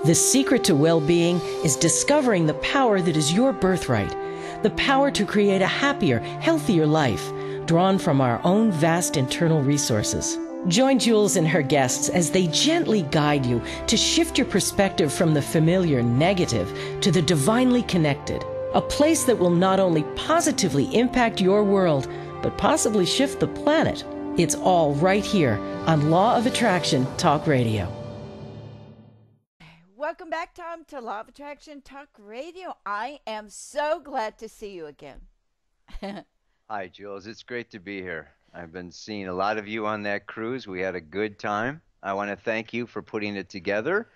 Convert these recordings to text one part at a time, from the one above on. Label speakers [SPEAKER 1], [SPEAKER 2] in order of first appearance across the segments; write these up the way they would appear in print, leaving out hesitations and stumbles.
[SPEAKER 1] The secret to well-being is discovering the power that is your birthright, the power to create a happier, healthier life, drawn from our own vast internal resources. Join Jules and her guests as they gently guide you to shift your perspective from the familiar negative to the divinely connected, a place that will not only positively impact your world, but possibly shift the planet. It's all right here on Law of Attraction Talk Radio.
[SPEAKER 2] Welcome back, Tom, to Law of Attraction Talk Radio. I am so glad to see you again.
[SPEAKER 3] Hi, Jules. It's great to be here. I've been seeing a lot of you on that cruise. We had a good time. I want to thank you for putting it together,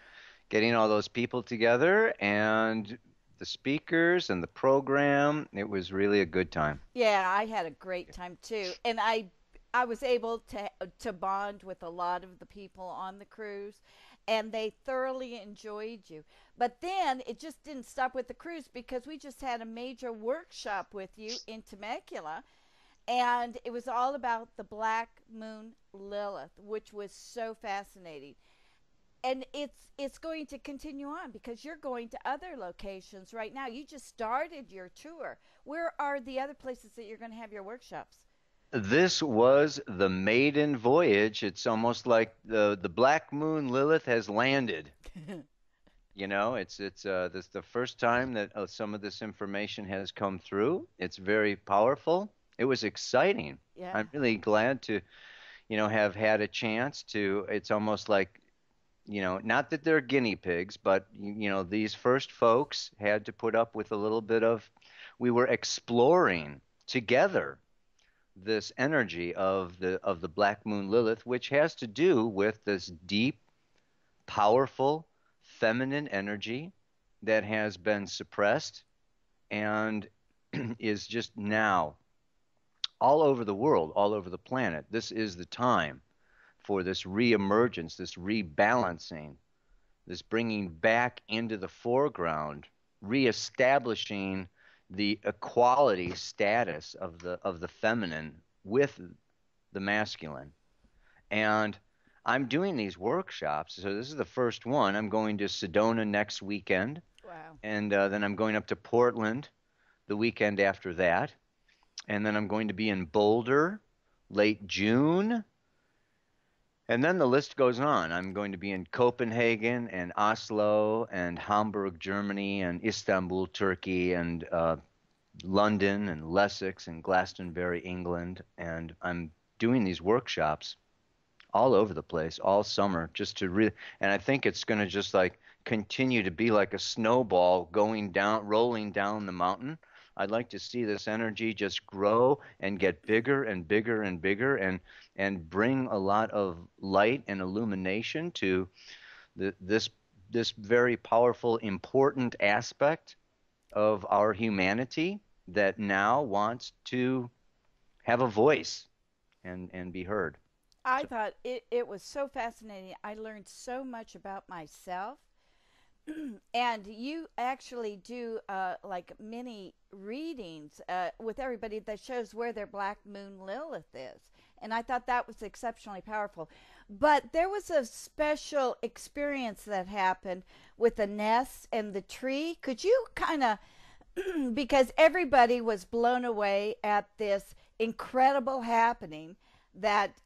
[SPEAKER 3] getting all those people together, and the speakers and the program. It was really a good time.
[SPEAKER 2] Yeah, I had a great time too. And I was able to bond with a lot of the people on the cruise, and they thoroughly enjoyed you. But then it just didn't stop with the cruise, because we just had a major workshop with you in Temecula, and it was all about the Black Moon Lilith, which was so fascinating. And it's going to continue on, because you're going to other locations right now. You just started your tour. Where are the other places that you're going to have your workshops?
[SPEAKER 3] This was the maiden voyage. It's almost like the Black Moon Lilith has landed. You know, it's this the first time that some of this information has come through. It's very powerful. It was exciting.
[SPEAKER 2] Yeah.
[SPEAKER 3] I'm really glad to, have had a chance to. It's almost like, not that they're guinea pigs, but these first folks had to put up with a little bit of. We were exploring together this energy of the Black Moon Lilith, which has to do with this deep, powerful, feminine energy that has been suppressed and is just now all over the world, all over the planet. This is the time for this reemergence, this rebalancing, this bringing back into the foreground, reestablishing the equality status of the feminine with the masculine. And I'm doing these workshops. So this is the first one. I'm going to Sedona next weekend.
[SPEAKER 2] Wow.
[SPEAKER 3] And then I'm going up to Portland the weekend after that. And then I'm going to be in Boulder late June. And then the list goes on. I'm going to be in Copenhagen and Oslo and Hamburg, Germany, and Istanbul, Turkey, and London and Lessex and Glastonbury, England. And I'm doing these workshops all over the place all summer, just to really, and I think it's going to just like continue to be like a snowball going down, rolling down the mountain. I'd like to see this energy just grow and get bigger and bigger and bigger, and bring a lot of light and illumination to this very powerful, important aspect of our humanity that now wants to have a voice and be heard.
[SPEAKER 2] I thought it was so fascinating. I learned so much about myself. And you actually do like mini readings with everybody that shows where their Black Moon Lilith is. And I thought that was exceptionally powerful. But there was a special experience that happened with the nest and the tree. Could you kind of, because everybody was blown away at this incredible happening that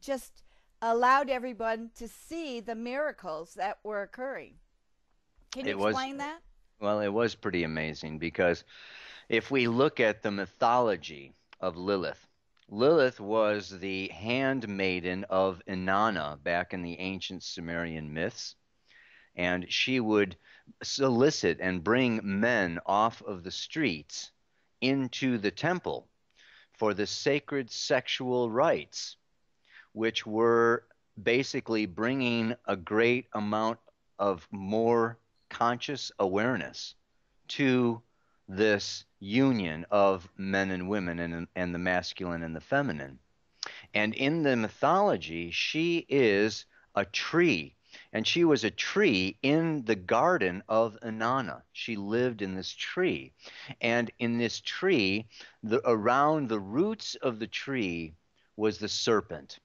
[SPEAKER 2] just allowed everyone to see the miracles that were occurring. Can you explain that?
[SPEAKER 3] Well, it was pretty amazing, because if we look at the mythology of Lilith, Lilith was the handmaiden of Inanna back in the ancient Sumerian myths, and she would solicit and bring men off of the streets into the temple for the sacred sexual rites, which were basically bringing a great amount of more conscious awareness to this union of men and women, and the masculine and the feminine. And in the mythology, she is a tree. And she was a tree in the garden of Inanna. She lived in this tree. And in this tree, around the roots of the tree was the serpent.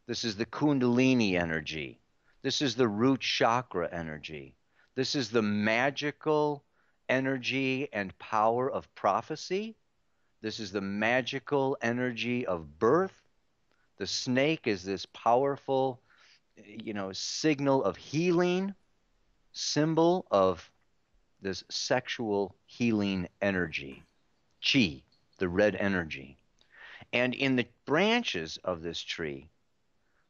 [SPEAKER 3] This is the Kundalini energy. This is the root chakra energy. This is the magical energy and power of prophecy. This is the magical energy of birth. The snake is this powerful, signal of healing, symbol of this sexual healing energy, chi, the red energy. And in the branches of this tree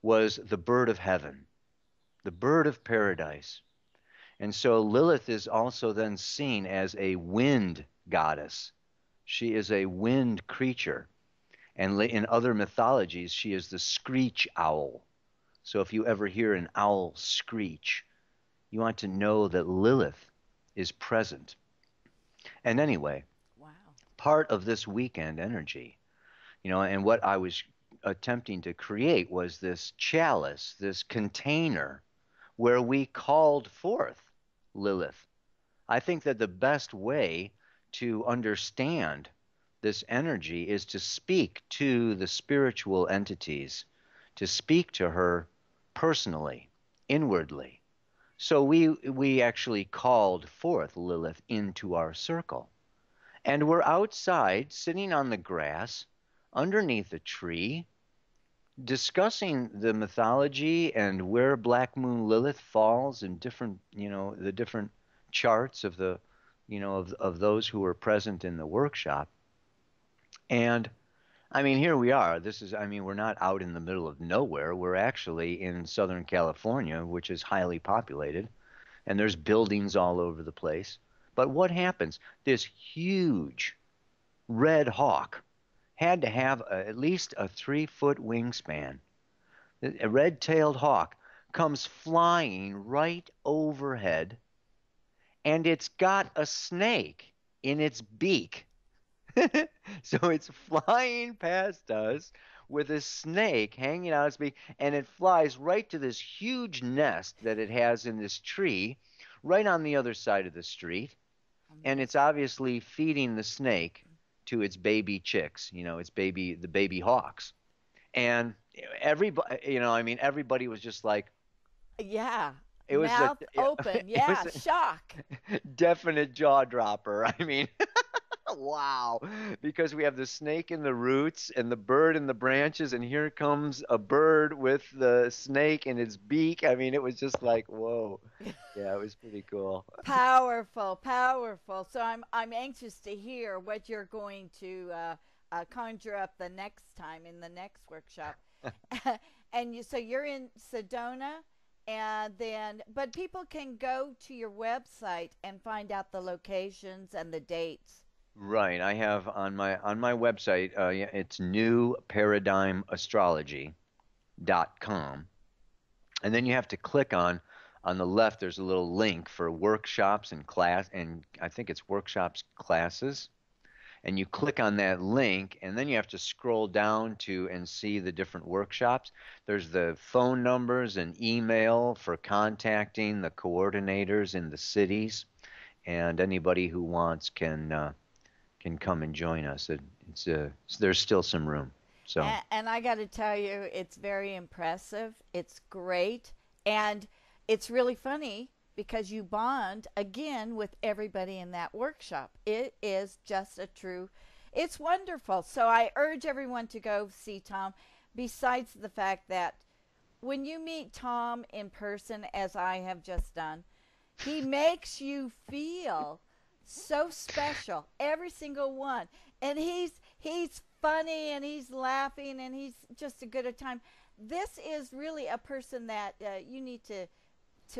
[SPEAKER 3] was the bird of heaven, the bird of paradise. And so Lilith is also then seen as a wind goddess. She is a wind creature. And in other mythologies, she is the screech owl. So if you ever hear an owl screech, you want to know that Lilith is present. And anyway,
[SPEAKER 2] Wow.
[SPEAKER 3] part of this weekend energy, and what I was attempting to create was this chalice, this container where we called forth Lilith. I think that the best way to understand this energy is to speak to the spiritual entities, to speak to her personally, inwardly. So we actually called forth Lilith into our circle. And we're outside, sitting on the grass, underneath a tree, discussing the mythology and where Black Moon Lilith falls in different, the different charts of the, of those who were present in the workshop. And I mean, here we are. We're not out in the middle of nowhere. We're actually in Southern California, which is highly populated, and there's buildings all over the place. But what happens? This huge red hawk had to have at least a 3-foot wingspan. A red-tailed hawk comes flying right overhead, and it's got a snake in its beak. So it's flying past us with a snake hanging out its beak, and it flies right to this huge nest that it has in this tree, right on the other side of the street. And it's obviously feeding the snake to its baby chicks, the baby hawks. And everybody was just like,
[SPEAKER 2] Yeah.
[SPEAKER 3] it was
[SPEAKER 2] Mouth open.
[SPEAKER 3] it
[SPEAKER 2] Yeah.
[SPEAKER 3] was
[SPEAKER 2] Shock.
[SPEAKER 3] a definite jaw dropper. I mean, wow, because we have the snake in the roots and the bird in the branches, and here comes a bird with the snake in its beak. I mean, it was just like, whoa. Yeah, it was pretty cool.
[SPEAKER 2] Powerful, powerful. So I'm anxious to hear what you're going to conjure up the next time in the next workshop. And so you're in Sedona, and then but people can go to your website and find out the locations and the dates.
[SPEAKER 3] Right, I have on my website, yeah, it's newparadigmastrology.com, and then you have to click on the left. There's a little link for workshops and class, and I think it's workshops classes. And you click on that link, and then you have to scroll down to and see the different workshops. There's the phone numbers and email for contacting the coordinators in the cities, and anybody who wants can come and join us. There's still some room. So
[SPEAKER 2] And I got to tell you, it's very impressive. It's great. And it's really funny because you bond again with everybody in that workshop. It is just it's wonderful. So I urge everyone to go see Tom, besides the fact that when you meet Tom in person, as I have just done, he makes you feel so special, every single one. And he's funny and he's laughing and he's just a good a time. This is really a person that you need to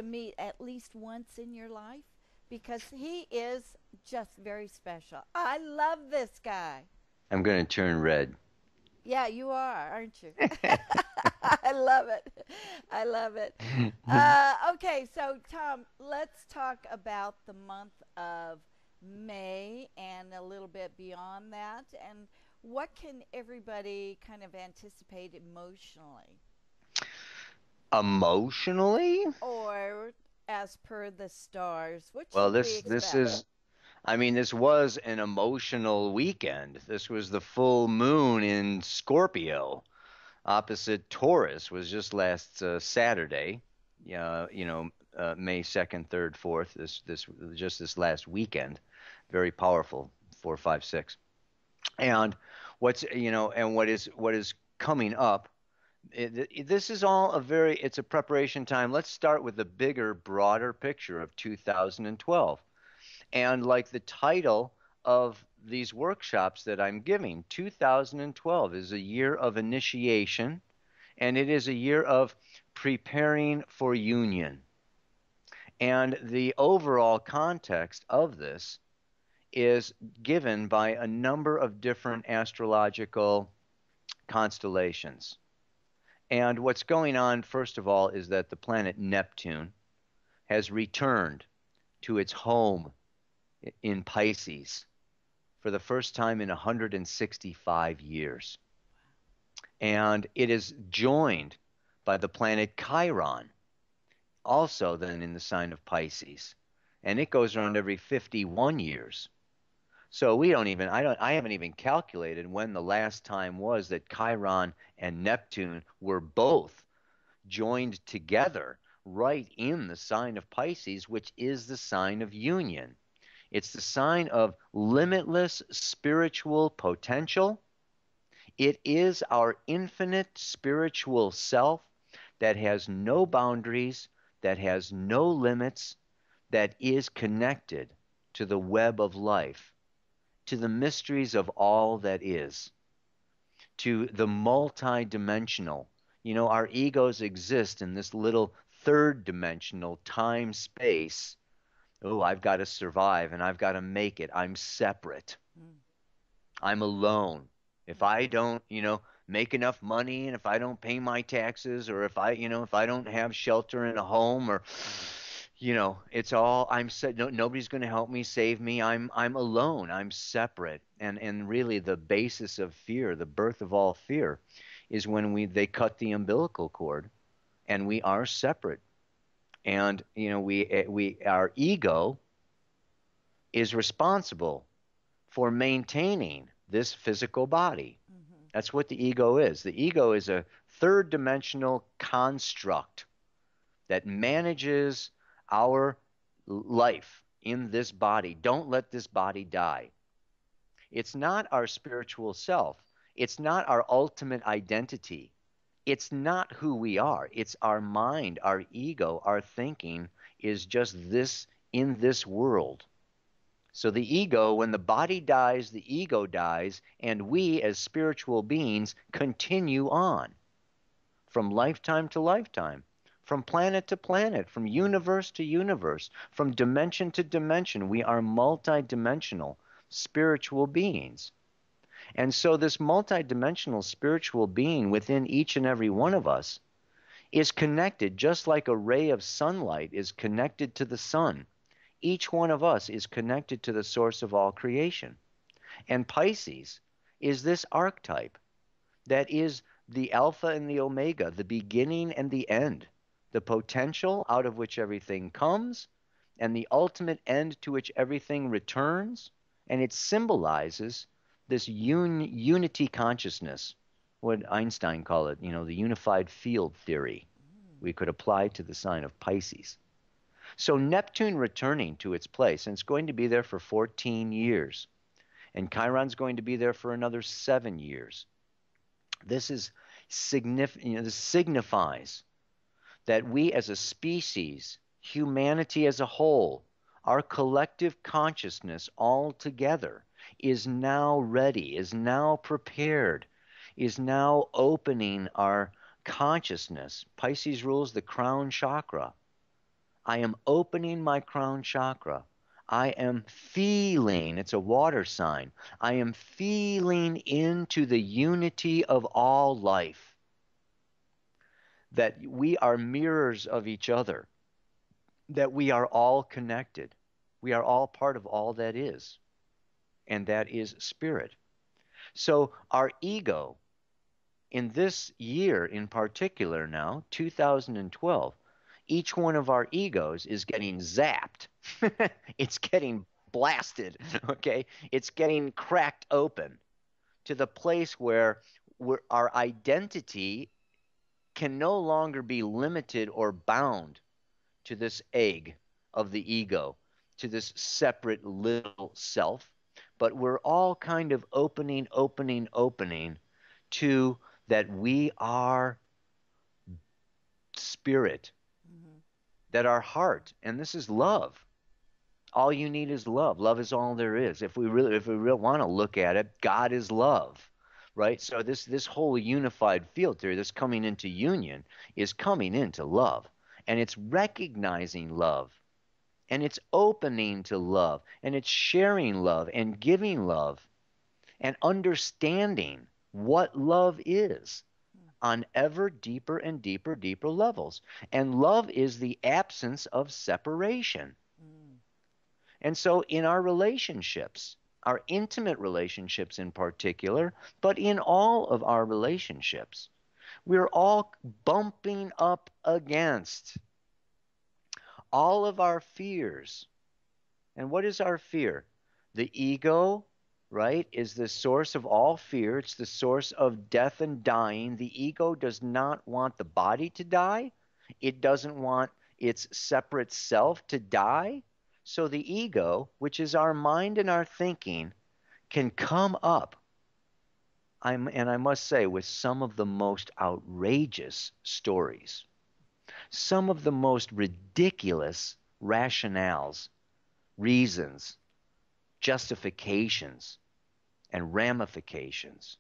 [SPEAKER 2] meet at least once in your life because he is just very special. I love this guy.
[SPEAKER 3] I'm going to turn red.
[SPEAKER 2] Yeah, you are, aren't you? I love it. I love it. Okay, so Tom, let's talk about the month of May and a little bit beyond that. And what can everybody kind of anticipate emotionally?
[SPEAKER 3] Emotionally?
[SPEAKER 2] Or as per the stars, what
[SPEAKER 3] Well,
[SPEAKER 2] should we
[SPEAKER 3] this
[SPEAKER 2] expect?
[SPEAKER 3] is this was an emotional weekend. This was the full moon in Scorpio, opposite Taurus was just last Saturday. May 2nd, 3rd, 4th, this just this last weekend, very powerful, 4, 5, 6. And what is coming up, this is all it's a preparation time. Let's start with the bigger, broader picture of 2012. And like the title of these workshops that I'm giving, 2012 is a year of initiation, and it is a year of preparing for union. And the overall context of this is given by a number of different astrological constellations. And what's going on, first of all, is that the planet Neptune has returned to its home in Pisces for the first time in 165 years. And it is joined by the planet Chiron, also then in the sign of Pisces. And it goes around every 51 years. So I haven't even calculated when the last time was that Chiron and Neptune were both joined together right in the sign of Pisces, which is the sign of union. It's the sign of limitless spiritual potential. It is our infinite spiritual self that has no boundaries, that has no limits, that is connected to the web of life, to the mysteries of all that is, to the multi-dimensional. Our egos exist in this little third dimensional time space. Oh, I've got to survive and I've got to make it. I'm separate. Mm. I'm alone. If I don't, make enough money, and if I don't pay my taxes, or if I don't have shelter in a home, or it's all I'm said. No, nobody's going to help me, save me. I'm alone. I'm separate. And really, the basis of fear, the birth of all fear, is when they cut the umbilical cord, and we are separate. And our ego is responsible for maintaining this physical body. Mm-hmm. That's what the ego is. The ego is a third dimensional construct that manages our life in this body. Don't let this body die. It's not our spiritual self. It's not our ultimate identity. It's not who we are. It's our mind, our ego, our thinking is just this in this world. So the ego, when the body dies, the ego dies, and we as spiritual beings continue on from lifetime to lifetime, from planet to planet, from universe to universe, from dimension to dimension. We are multidimensional spiritual beings. And so this multidimensional spiritual being within each and every one of us is connected, just like a ray of sunlight is connected to the sun. Each one of us is connected to the source of all creation. And Pisces is this archetype that is the alpha and the omega, the beginning and the end, the potential out of which everything comes, and the ultimate end to which everything returns. And it symbolizes this unity consciousness, what Einstein called it, the unified field theory we could apply to the sign of Pisces. So Neptune returning to its place, and it's going to be there for 14 years. And Chiron's going to be there for another 7 years. This is significant. This signifies that we as a species, humanity as a whole, our collective consciousness all together is now ready, is now prepared, is now opening our consciousness. Pisces rules the crown chakra. I am opening my crown chakra. I am feeling, it's a water sign, I am feeling into the unity of all life. That we are mirrors of each other. That we are all connected. We are all part of all that is. And that is spirit. So our ego, in this year in particular now, 2012, each one of our egos is getting zapped. It's getting blasted, okay? It's getting cracked open to the place where our identity can no longer be limited or bound to this egg of the ego, to this separate little self, but we're all kind of opening to that we are spirit,
[SPEAKER 2] Mm-hmm.
[SPEAKER 3] that our heart, and this is love. All you need is love. Love is all there is. If we really want to look at it, God is love, right? So this whole unified field theory, this coming into union, is coming into love, and it's recognizing love, and it's opening to love, and it's sharing love and giving love and understanding what love is on ever deeper and deeper levels. And love is the absence of separation.
[SPEAKER 2] Mm-hmm.
[SPEAKER 3] And so in our relationships, our intimate relationships in particular, but in all of our relationships, we're all bumping up against all of our fears. And what is our fear? The ego, right, is the source of all fear. It's the source of death and dying. The ego does not want the body to die. It doesn't want its separate self to die. So the ego, which is our mind and our thinking, can come up, and I must say, with some of the most outrageous stories, some of the most ridiculous rationales, reasons, justifications, and ramifications.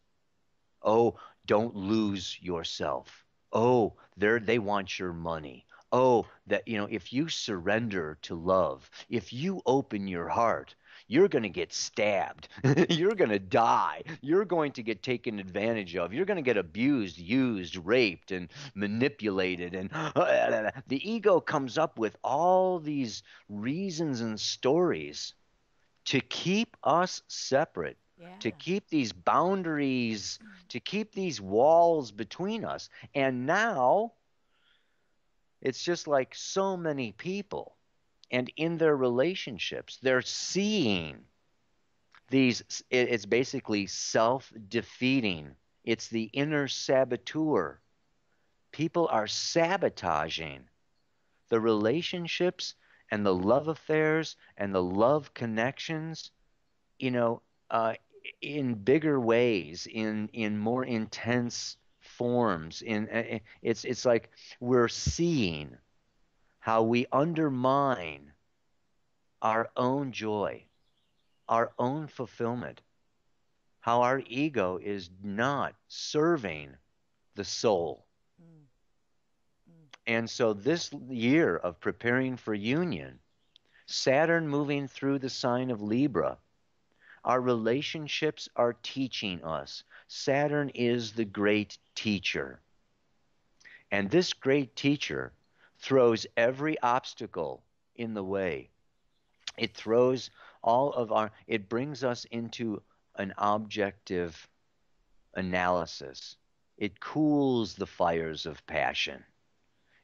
[SPEAKER 3] Oh, don't lose yourself. Oh, they want your money. Oh, that, if you surrender to love, if you open your heart, you're going to get stabbed. You're going to die. You're going to get taken advantage of. You're going to get abused, used, raped, and manipulated. And the ego comes up with all these reasons and stories to keep us separate, to
[SPEAKER 2] Yeah.
[SPEAKER 3] keep these boundaries, to keep these walls between us. And now it's just like so many people, and in their relationships, they're seeing it's basically self defeating. It's the inner saboteur. People are sabotaging the relationships and the love affairs and the love connections, you know, in bigger ways, in more intense forms. It's like we're seeing how we undermine our own joy, our own fulfillment, how our ego is not serving the soul.
[SPEAKER 2] Mm-hmm.
[SPEAKER 3] And so this year of preparing for union, Saturn moving through the sign of Libra, our relationships are teaching us. Saturn is the great teacher. And this great teacher throws every obstacle in the way. It throws it brings us into an objective analysis. It cools the fires of passion.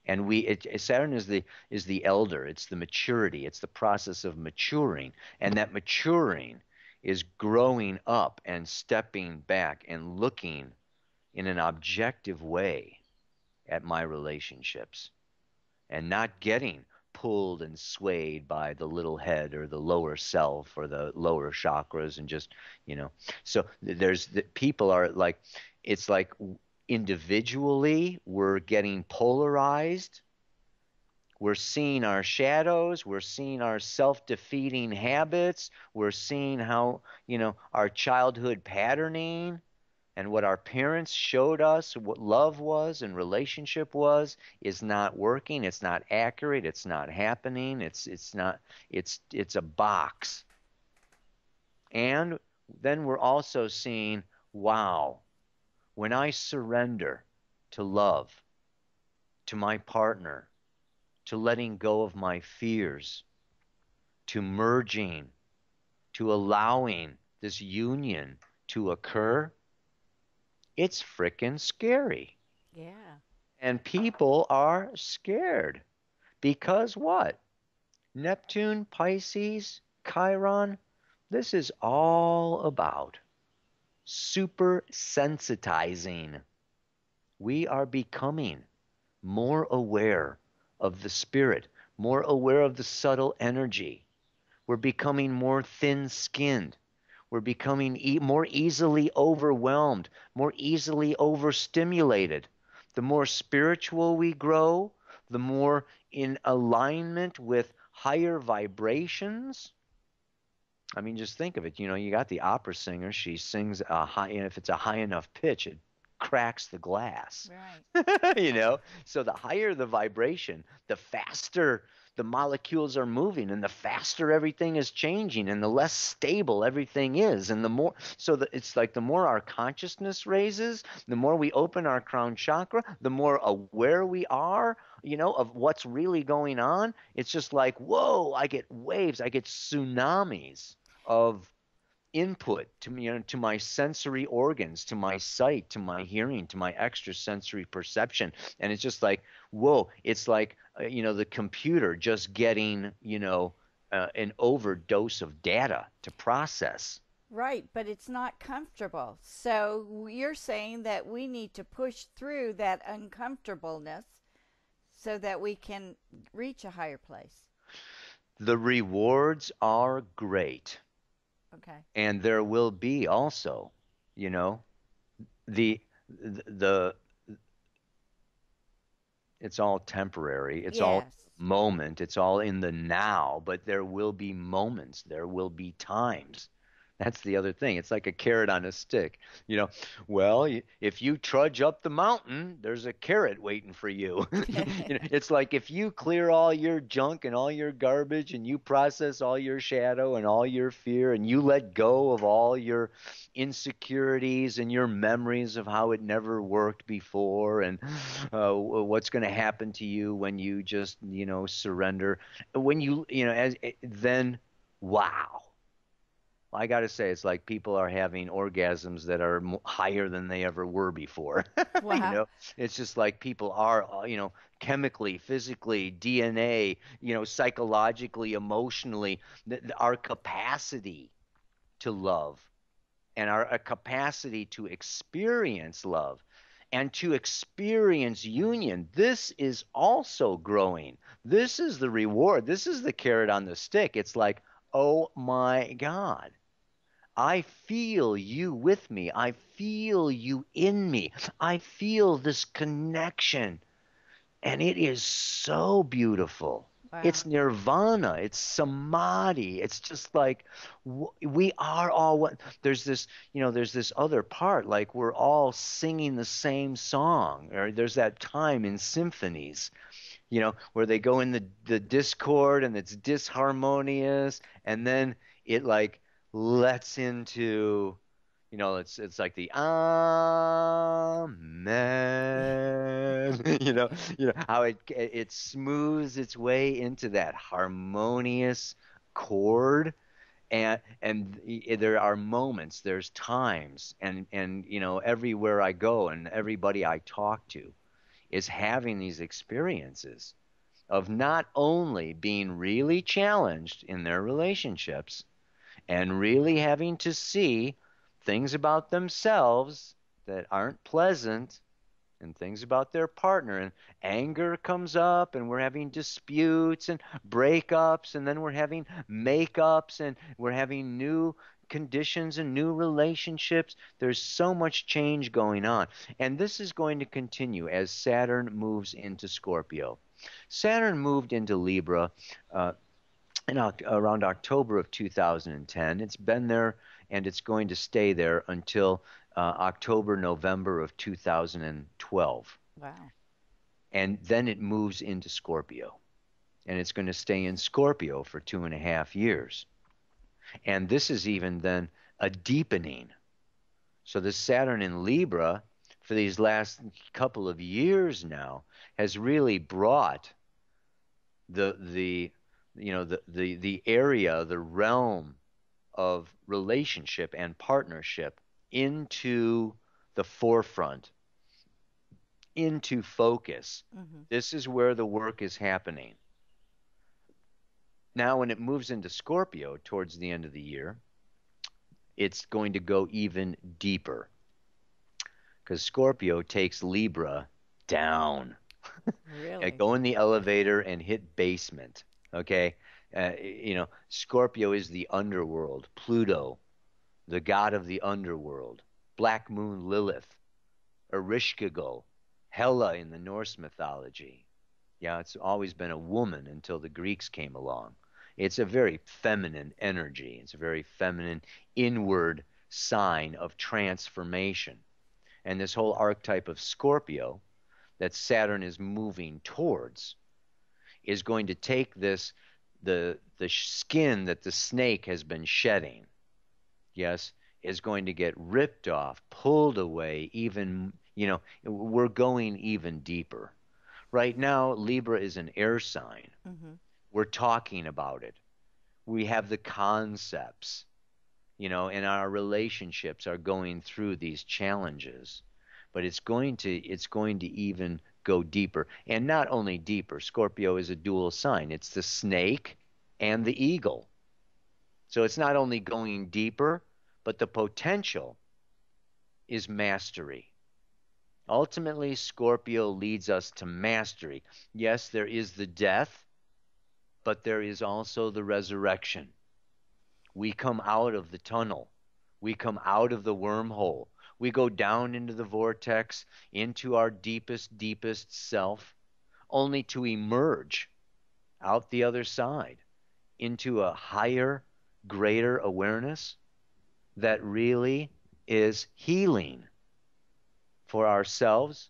[SPEAKER 3] And Saturn is the elder. It's the maturity. It's the process of maturing, and that maturing is growing up and stepping back and looking in an objective way at my relationships, and not getting pulled and swayed by the little head or the lower self or the lower chakras, and just, so people are like, it's like individually we're getting polarized. We're seeing our shadows. We're seeing our self-defeating habits. We're seeing how, our childhood patterning and what our parents showed us what love was and relationship was is not working. It's not accurate. It's not happening. It's a box. And then we're also seeing, wow, when I surrender to love, to my partner, to letting go of my fears, to merging, to allowing this union to occur, it's frickin' scary.
[SPEAKER 2] Yeah.
[SPEAKER 3] And people are scared. Because what? Neptune, Pisces, Chiron, this is all about super sensitizing We are becoming more aware of the spirit, more aware of the subtle energy. We're becoming more thin-skinned. We're becoming more easily overwhelmed, more easily overstimulated. The more spiritual we grow, the more in alignment with higher vibrations. I mean, just think of it. You got the opera singer. She sings a high, and if it's a high enough pitch, it cracks the glass.
[SPEAKER 2] Right.
[SPEAKER 3] So the higher the vibration, the faster the molecules are moving, and the faster everything is changing, and the less stable everything is, and the more. So that it's like the more our consciousness raises, the more we open our crown chakra, the more aware we are, of what's really going on. It's just like, whoa! I get waves, I get tsunamis of input to me, to my sensory organs, to my sight, to my hearing, to my extrasensory perception. And it's just like, whoa, it's like, the computer just getting, an overdose of data to process.
[SPEAKER 2] Right, but it's not comfortable. So you're saying that we need to push through that uncomfortableness so that we can reach a higher place.
[SPEAKER 3] The rewards are great.
[SPEAKER 2] Okay.
[SPEAKER 3] And there will be also, you know, the it's all temporary. It's all
[SPEAKER 2] Yes.
[SPEAKER 3] moment. It's all in the now, but there will be moments. There will be times. That's the other thing. It's like a carrot on a stick. Well, if you trudge up the mountain, there's a carrot waiting for you. It's like if you clear all your junk and all your garbage and you process all your shadow and all your fear and you let go of all your insecurities and your memories of how it never worked before and what's going to happen to you when you just, surrender. When then, wow. I got to say, it's like people are having orgasms that are higher than they ever were before. you
[SPEAKER 2] Wow.
[SPEAKER 3] know, it's just like people are, chemically, physically, DNA, psychologically, emotionally, our capacity to love and our capacity to experience love and to experience union. This is also growing. This is the reward. This is the carrot on the stick. It's like, oh my God. I feel you with me. I feel you in me. I feel this connection. And it is so beautiful.
[SPEAKER 2] Wow.
[SPEAKER 3] It's nirvana. It's samadhi. It's just like we are all one. There's this other part, like we're all singing the same song. Or there's that time in symphonies, where they go in the discord and it's disharmonious, and then it like lets into, it's like the amen, how it smooths its way into that harmonious chord. And there are moments, there's times, and everywhere I go and everybody I talk to is having these experiences of not only being really challenged in their relationships and really having to see things about themselves that aren't pleasant and things about their partner, and anger comes up and we're having disputes and breakups, and then we're having makeups and we're having new conditions and new relationships. There's so much change going on, and this is going to continue as Saturn moves into Scorpio. Saturn moved into Libra around October of 2010. It's been there and it's going to stay there until October, November of 2012.
[SPEAKER 2] Wow.
[SPEAKER 3] And then it moves into Scorpio. And it's going to stay in Scorpio for 2.5 years. And this is even then a deepening. So the Saturn in Libra for these last couple of years now has really brought the area, the realm of relationship and partnership into the forefront, into focus.
[SPEAKER 2] Mm-hmm.
[SPEAKER 3] This is where the work is happening. Now, when it moves into Scorpio towards the end of the year, it's going to go even deeper. because Scorpio takes Libra down.
[SPEAKER 2] Really?
[SPEAKER 3] Go in the elevator and hit basement. Okay. Scorpio is the underworld. Pluto, the god of the underworld. Black moon Lilith, Ereshkigal, Hela in the Norse mythology. Yeah, it's always been a woman until the Greeks came along. It's a very feminine energy. It's a very feminine inward sign of transformation. And this whole archetype of Scorpio that Saturn is moving towards is going to take the skin that the snake has been shedding, yes, is going to get ripped off, pulled away, even, we're going even deeper. Right now, Libra is an air sign.
[SPEAKER 2] Mm-hmm.
[SPEAKER 3] We're talking about it. We have the concepts, and our relationships are going through these challenges. But it's going to even go deeper. And not only deeper, Scorpio is a dual sign. It's the snake and the eagle. So it's not only going deeper, but the potential is mastery. Ultimately, Scorpio leads us to mastery. Yes, there is the death, but there is also the resurrection. We come out of the tunnel. We come out of the wormhole. We go down into the vortex, into our deepest, deepest self, only to emerge out the other side into a higher, greater awareness that really is healing for ourselves,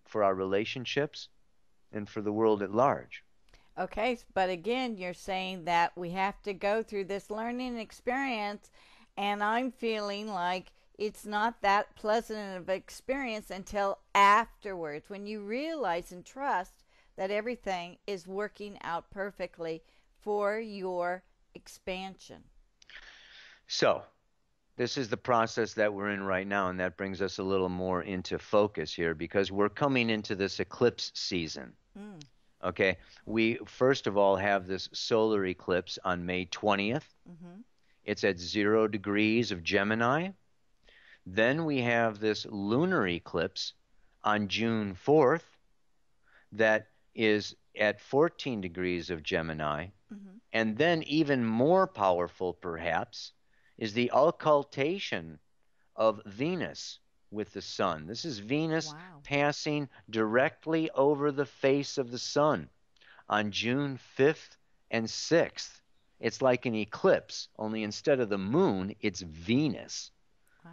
[SPEAKER 3] for our relationships, and for the world at large.
[SPEAKER 2] Okay, but again, you're saying that we have to go through this learning experience, and I'm feeling like it's not that pleasant of an experience until afterwards, when you realize and trust that everything is working out perfectly for your expansion.
[SPEAKER 3] So, this is the process that we're in right now, and that brings us a little more into focus here because we're coming into this eclipse season.
[SPEAKER 2] Mm.
[SPEAKER 3] Okay, we first of all have this solar eclipse on May 20th.
[SPEAKER 2] Mm-hmm.
[SPEAKER 3] It's at 0 degrees of Gemini. Then we have this lunar eclipse on June 4th that is at 14 degrees of Gemini.
[SPEAKER 2] Mm-hmm.
[SPEAKER 3] And then, even more powerful, perhaps, is the occultation of Venus with the sun. This is Venus
[SPEAKER 2] Wow.
[SPEAKER 3] passing directly over the face of the sun on June 5th and 6th. It's like an eclipse, only instead of the moon, it's Venus.
[SPEAKER 2] Wow.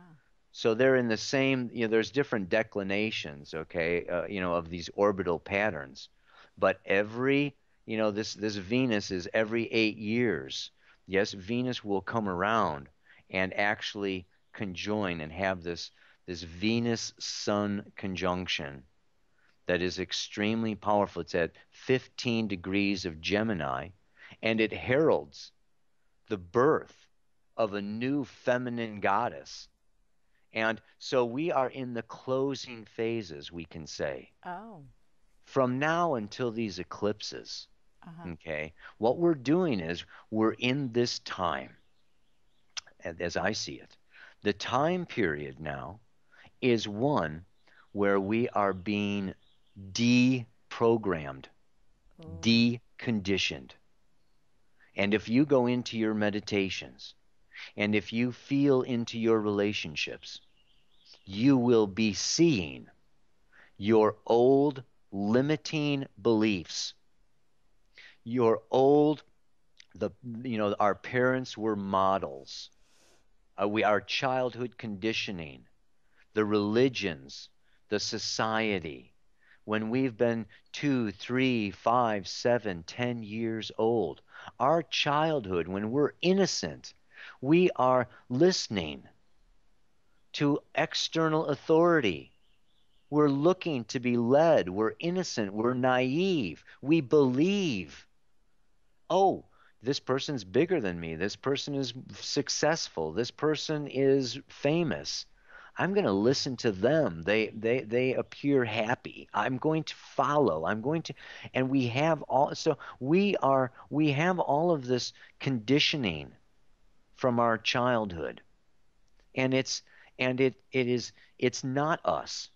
[SPEAKER 3] So they're in the same, there's different declinations, okay, of these orbital patterns. But this Venus is every 8 years. Yes, Venus will come around and actually conjoin and have this Venus-Sun conjunction that is extremely powerful. It's at 15 degrees of Gemini, and it heralds the birth of a new feminine goddess. And so we are in the closing phases, we can say.
[SPEAKER 2] Oh.
[SPEAKER 3] From now until these eclipses,
[SPEAKER 2] Uh-huh.
[SPEAKER 3] okay, what we're doing is we're in this time, as I see it. The time period now is one where we are being deprogrammed,
[SPEAKER 2] Oh.
[SPEAKER 3] deconditioned. And if you go into your meditations, and if you feel into your relationships, you will be seeing your old limiting beliefs, your old, our parents were models, our childhood conditioning, the religions, the society. When we've been 2, 3, 5, 7, 10 years old, our childhood, when we're innocent, we are listening to external authority. We're looking to be led. We're innocent. We're naive. We believe, oh, this person's bigger than me. This person is successful. This person is famous. I'm going to listen to them. They appear happy. I'm going to follow. And we have all of this conditioning from our childhood. And And it's not us.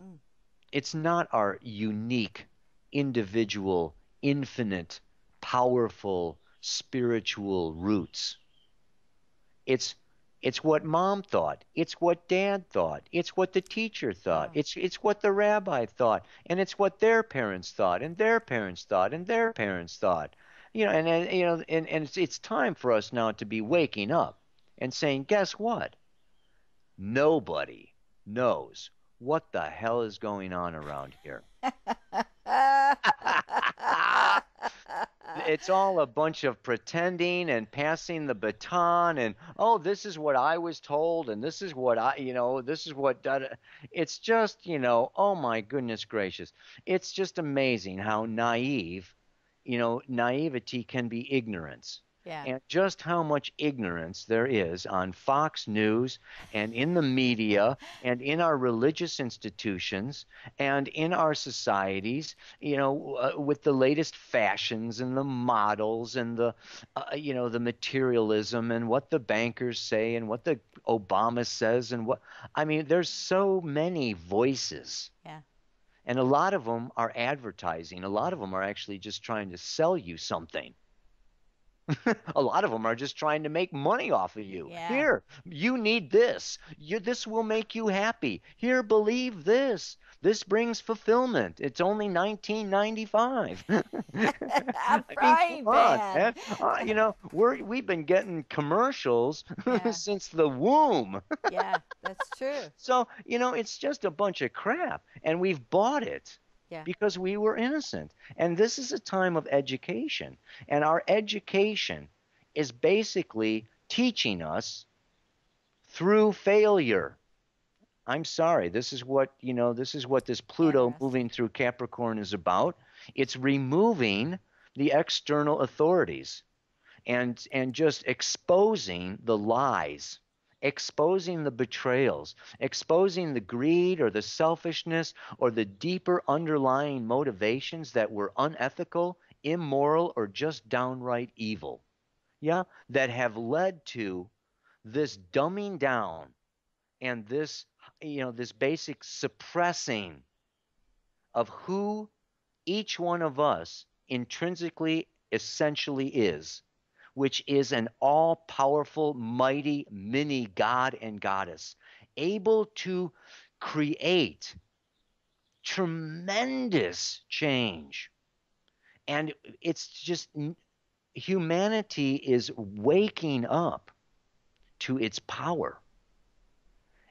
[SPEAKER 2] Mm.
[SPEAKER 3] It's not our unique, individual, infinite, powerful, spiritual roots. It's it's what mom thought. It's what dad thought. It's what the teacher thought.
[SPEAKER 2] Oh.
[SPEAKER 3] It's what the rabbi thought, and it's what their parents thought, and their parents thought, and their parents thought. And it's time for us now to be waking up and saying, guess what? Nobody knows what the hell is going on around here. It's all a bunch of pretending and passing the baton and, oh, this is what I was told and this is what this is what it's just, oh my goodness gracious. It's just amazing how naive, naivety can be ignorance.
[SPEAKER 2] Yeah.
[SPEAKER 3] And just how much ignorance there is on Fox News and in the media and in our religious institutions and in our societies, with the latest fashions and the models and the materialism and what the bankers say and what the Obama says and I mean, there's so many voices.
[SPEAKER 2] Yeah.
[SPEAKER 3] And a lot of them are advertising. A lot of them are actually just trying to sell you something. A lot of them are just trying to make money off of you.
[SPEAKER 2] Yeah.
[SPEAKER 3] Here, you need this. This will make you happy. Here, believe this. This brings fulfillment. It's only 1995.
[SPEAKER 2] A
[SPEAKER 3] I mean,
[SPEAKER 2] frying
[SPEAKER 3] come on,
[SPEAKER 2] pan.
[SPEAKER 3] man. We've been getting commercials
[SPEAKER 2] Yeah.
[SPEAKER 3] since the womb.
[SPEAKER 2] Yeah, that's true.
[SPEAKER 3] So, it's just a bunch of crap, and we've bought it
[SPEAKER 2] Yeah.
[SPEAKER 3] because we were innocent. And this is a time of education. And our education is basically teaching us through failure. I'm sorry. This is what this Pluto moving
[SPEAKER 2] Interesting.
[SPEAKER 3] through Capricorn is about. It's removing the external authorities and just exposing the lies, exposing the betrayals, exposing the greed or the selfishness or the deeper underlying motivations that were unethical, immoral, or just downright evil. Yeah, that have led to this dumbing down and this basic suppressing of who each one of us intrinsically essentially is, which is an all powerful, mighty mini god and goddess, able to create tremendous change. And it's just humanity is waking up to its power.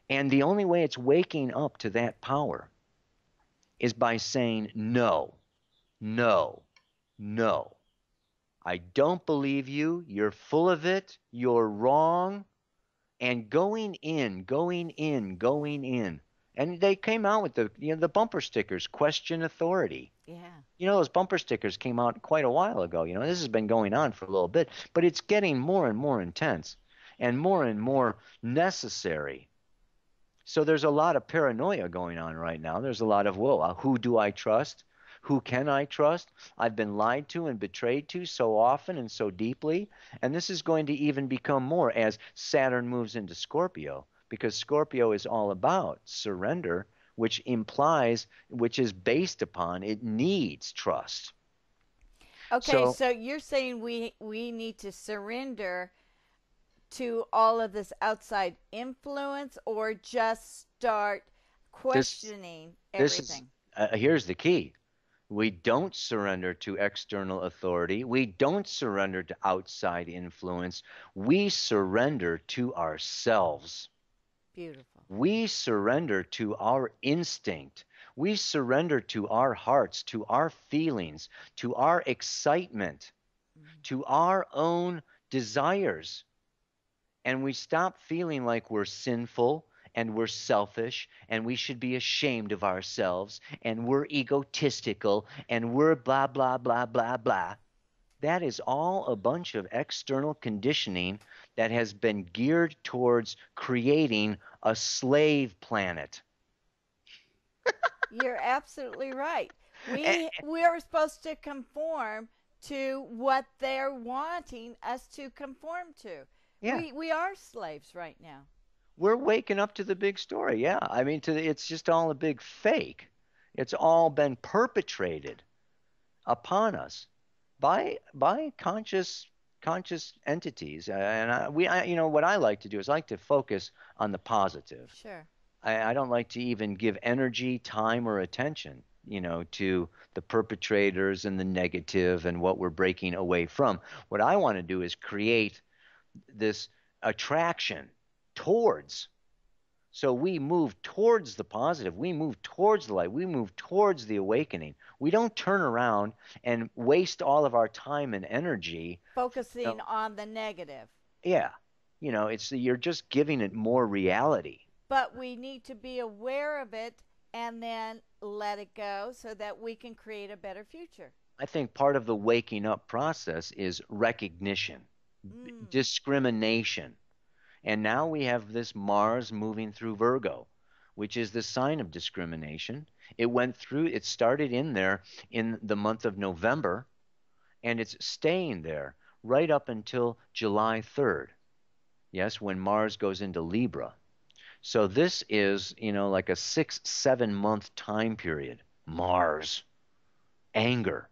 [SPEAKER 3] And the only way it's waking up to that power is by saying, no, no, no. I don't believe you. You're full of it. You're wrong. And going in, going in, going in. And they came out with the bumper stickers, question authority.
[SPEAKER 2] Yeah.
[SPEAKER 3] Those bumper stickers came out quite a while ago. This has been going on for a little bit, but it's getting more and more intense and more necessary. So there's a lot of paranoia going on right now. There's a lot of, whoa, who do I trust? Who can I trust? I've been lied to and betrayed to so often and so deeply. And this is going to even become more as Saturn moves into Scorpio, because Scorpio is all about surrender, which is based upon it needs trust.
[SPEAKER 2] Okay, so you're saying we need to surrender to all of this outside influence or just start questioning everything?
[SPEAKER 3] Here's the key. We don't surrender to external authority. We don't surrender to outside influence. We surrender to ourselves.
[SPEAKER 2] Beautiful.
[SPEAKER 3] We surrender to our instinct. We surrender to our hearts, to our feelings, to our excitement, to our own desires. And we stop feeling like we're sinful and we're selfish and we should be ashamed of ourselves and we're egotistical and we're blah, blah, blah, blah, blah. That is all a bunch of external conditioning that has been geared towards creating a slave planet.
[SPEAKER 2] You're absolutely right. We are supposed to conform to what they're wanting us to conform to.
[SPEAKER 3] Yeah.
[SPEAKER 2] We are slaves right now.
[SPEAKER 3] We're waking up to the big story. Yeah. I mean, it's just all a big fake. It's all been perpetrated upon us by conscious entities. You know, what I like to do is I like to focus on the positive.
[SPEAKER 2] Sure.
[SPEAKER 3] I don't like to even give energy, time, or attention, you know, to the perpetrators and the negative and what we're breaking away from. What I want to do is create this attraction towards. So we move towards the positive. We move towards the light. We move towards the awakening. We don't turn around and waste all of our time and energy. You
[SPEAKER 2] Focusing
[SPEAKER 3] know,
[SPEAKER 2] on the negative.
[SPEAKER 3] yeah, you know, it's you're just giving it more reality.
[SPEAKER 2] But we need to be aware of it and then let it go so that we can create a better future.
[SPEAKER 3] I think part of the waking up process is recognition,
[SPEAKER 2] Mm.
[SPEAKER 3] discrimination. And now we have this Mars moving through Virgo, which is the sign of discrimination. It started in there in the month of November, and it's staying there right up until July 3rd. Yes, when Mars goes into Libra. So this is, you know, like a 6, 7 month time period. Mars, anger,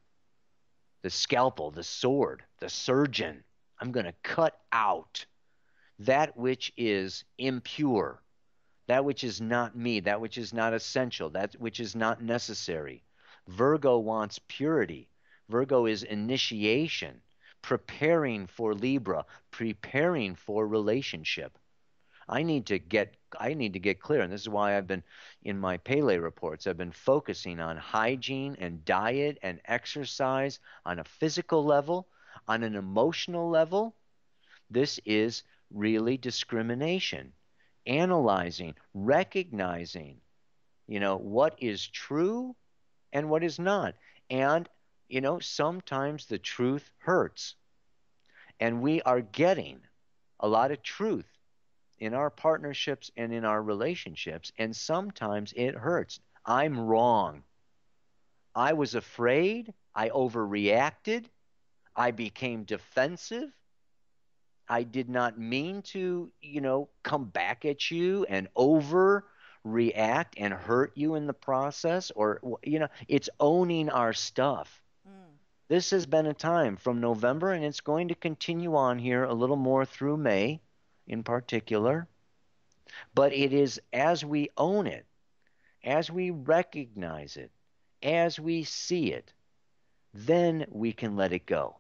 [SPEAKER 3] the scalpel, the sword, the surgeon. I'm going to cut out that which is impure, that which is not me, that which is not essential, that which is not necessary. Virgo wants purity. Virgo is initiation, preparing for Libra, preparing for relationship. I need to get clear, and this is why I've been in my Pele reports. I've been focusing on hygiene and diet and exercise on a physical level, on an emotional level. This is really discrimination, analyzing, recognizing, you know, what is true and what is not. And, you know, sometimes the truth hurts. And we are getting a lot of truth in our partnerships and in our relationships. And sometimes it hurts. I'm wrong. I was afraid. I overreacted. I became defensive. I did not mean to, you know, come back at you and overreact and hurt you in the process. Or, you know, it's owning our stuff.
[SPEAKER 2] Mm.
[SPEAKER 3] This has been a time from November, and it's going to continue on here a little more through May in particular. But it is as we own it, as we recognize it, as we see it, then we can let it go.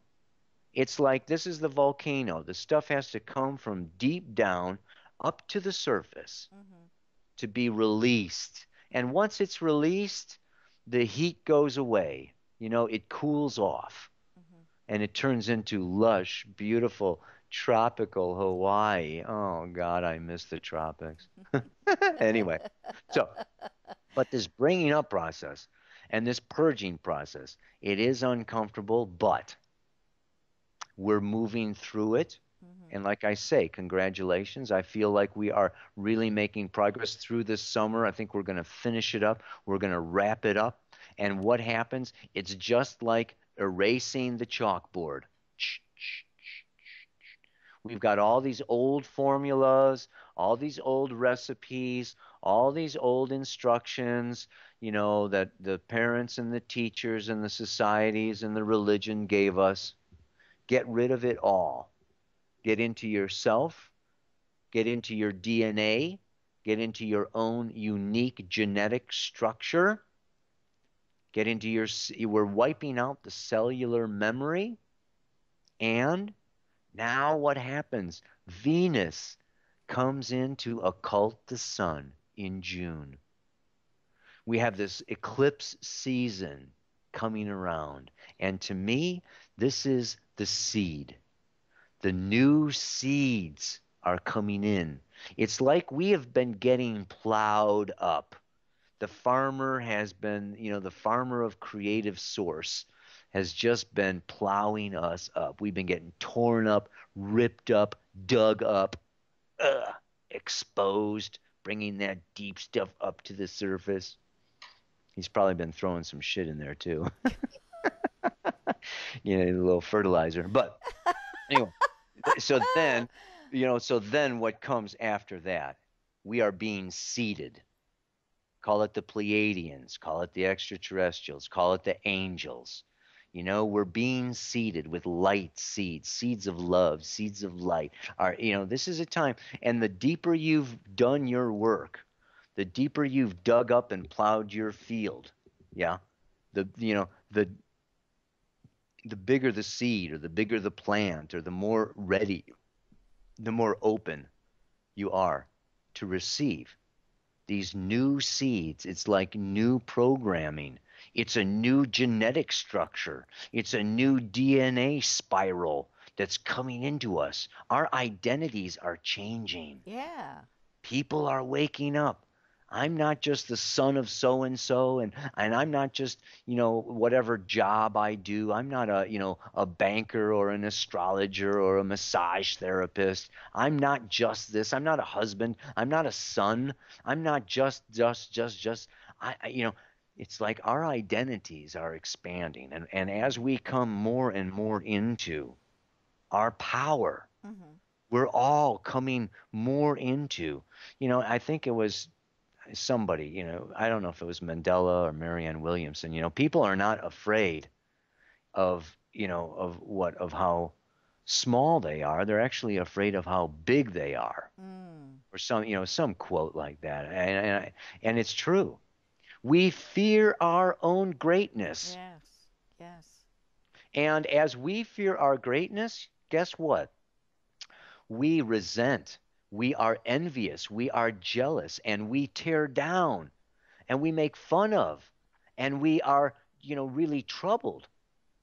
[SPEAKER 3] It's like this is the volcano. The stuff has to come from deep down up to the surface
[SPEAKER 2] Mm-hmm.
[SPEAKER 3] to be released. And once it's released, the heat goes away. You know, it cools off
[SPEAKER 2] Mm-hmm.
[SPEAKER 3] and it turns into lush, beautiful, tropical Hawaii. Oh, God, I miss the tropics. Anyway, so, but this bringing up process and this purging process, it is uncomfortable, but we're moving through it.
[SPEAKER 2] Mm-hmm.
[SPEAKER 3] And like I say, congratulations. I feel like we are really making progress through this summer. I think we're going to finish it up. We're going to wrap it up. And what happens? It's just like erasing the chalkboard. We've got all these old formulas, all these old recipes, all these old instructions, you know, that the parents and the teachers and the societies and the religion gave us. Get rid of it all. Get into yourself, get into your DNA, get into your own unique genetic structure, get into we're wiping out the cellular memory. And now what happens? Venus comes in to occult the sun in June. We have this eclipse season coming around. And to me, this is the seed. The new seeds are coming in. It's like we have been getting plowed up. The farmer has been, you know, the farmer of creative source has just been plowing us up. We've been getting torn up, ripped up, dug up, exposed, bringing that deep stuff up to the surface. He's probably been throwing some shit in there too. You know, a little fertilizer. But anyway, so then, you know, so then what comes after that? We are being seeded. Call it the Pleiadians, call it the extraterrestrials, call it the angels. We're being seeded with light seeds, seeds of love, seeds of light. This is a time, and the deeper you've done your work, the deeper you've dug up and plowed your field, yeah, the bigger the seed or the bigger the plant or the more ready, the more open you are to receive these new seeds. It's like new programming. It's a new genetic structure. It's a new DNA spiral that's coming into us. Our identities are changing.
[SPEAKER 2] Yeah.
[SPEAKER 3] People are waking up. I'm not just the son of so and so, and I'm not just, whatever job I do. I'm not a banker or an astrologer or a massage therapist. I'm not just this. I'm not a husband. I'm not a son. I'm not just. It's like our identities are expanding, and as we come more and more into our power,
[SPEAKER 2] Mm-hmm.
[SPEAKER 3] we're all coming more into, I think it was somebody, I don't know if it was Mandela or Marianne Williamson. People are not afraid of how small they are. They're actually afraid of how big they are,
[SPEAKER 2] Mm.
[SPEAKER 3] or some quote like that. And it's true. We fear our own greatness.
[SPEAKER 2] Yes. Yes.
[SPEAKER 3] And as we fear our greatness, guess what? We resent, we are envious, we are jealous, and we tear down, and we make fun of, and we are, really troubled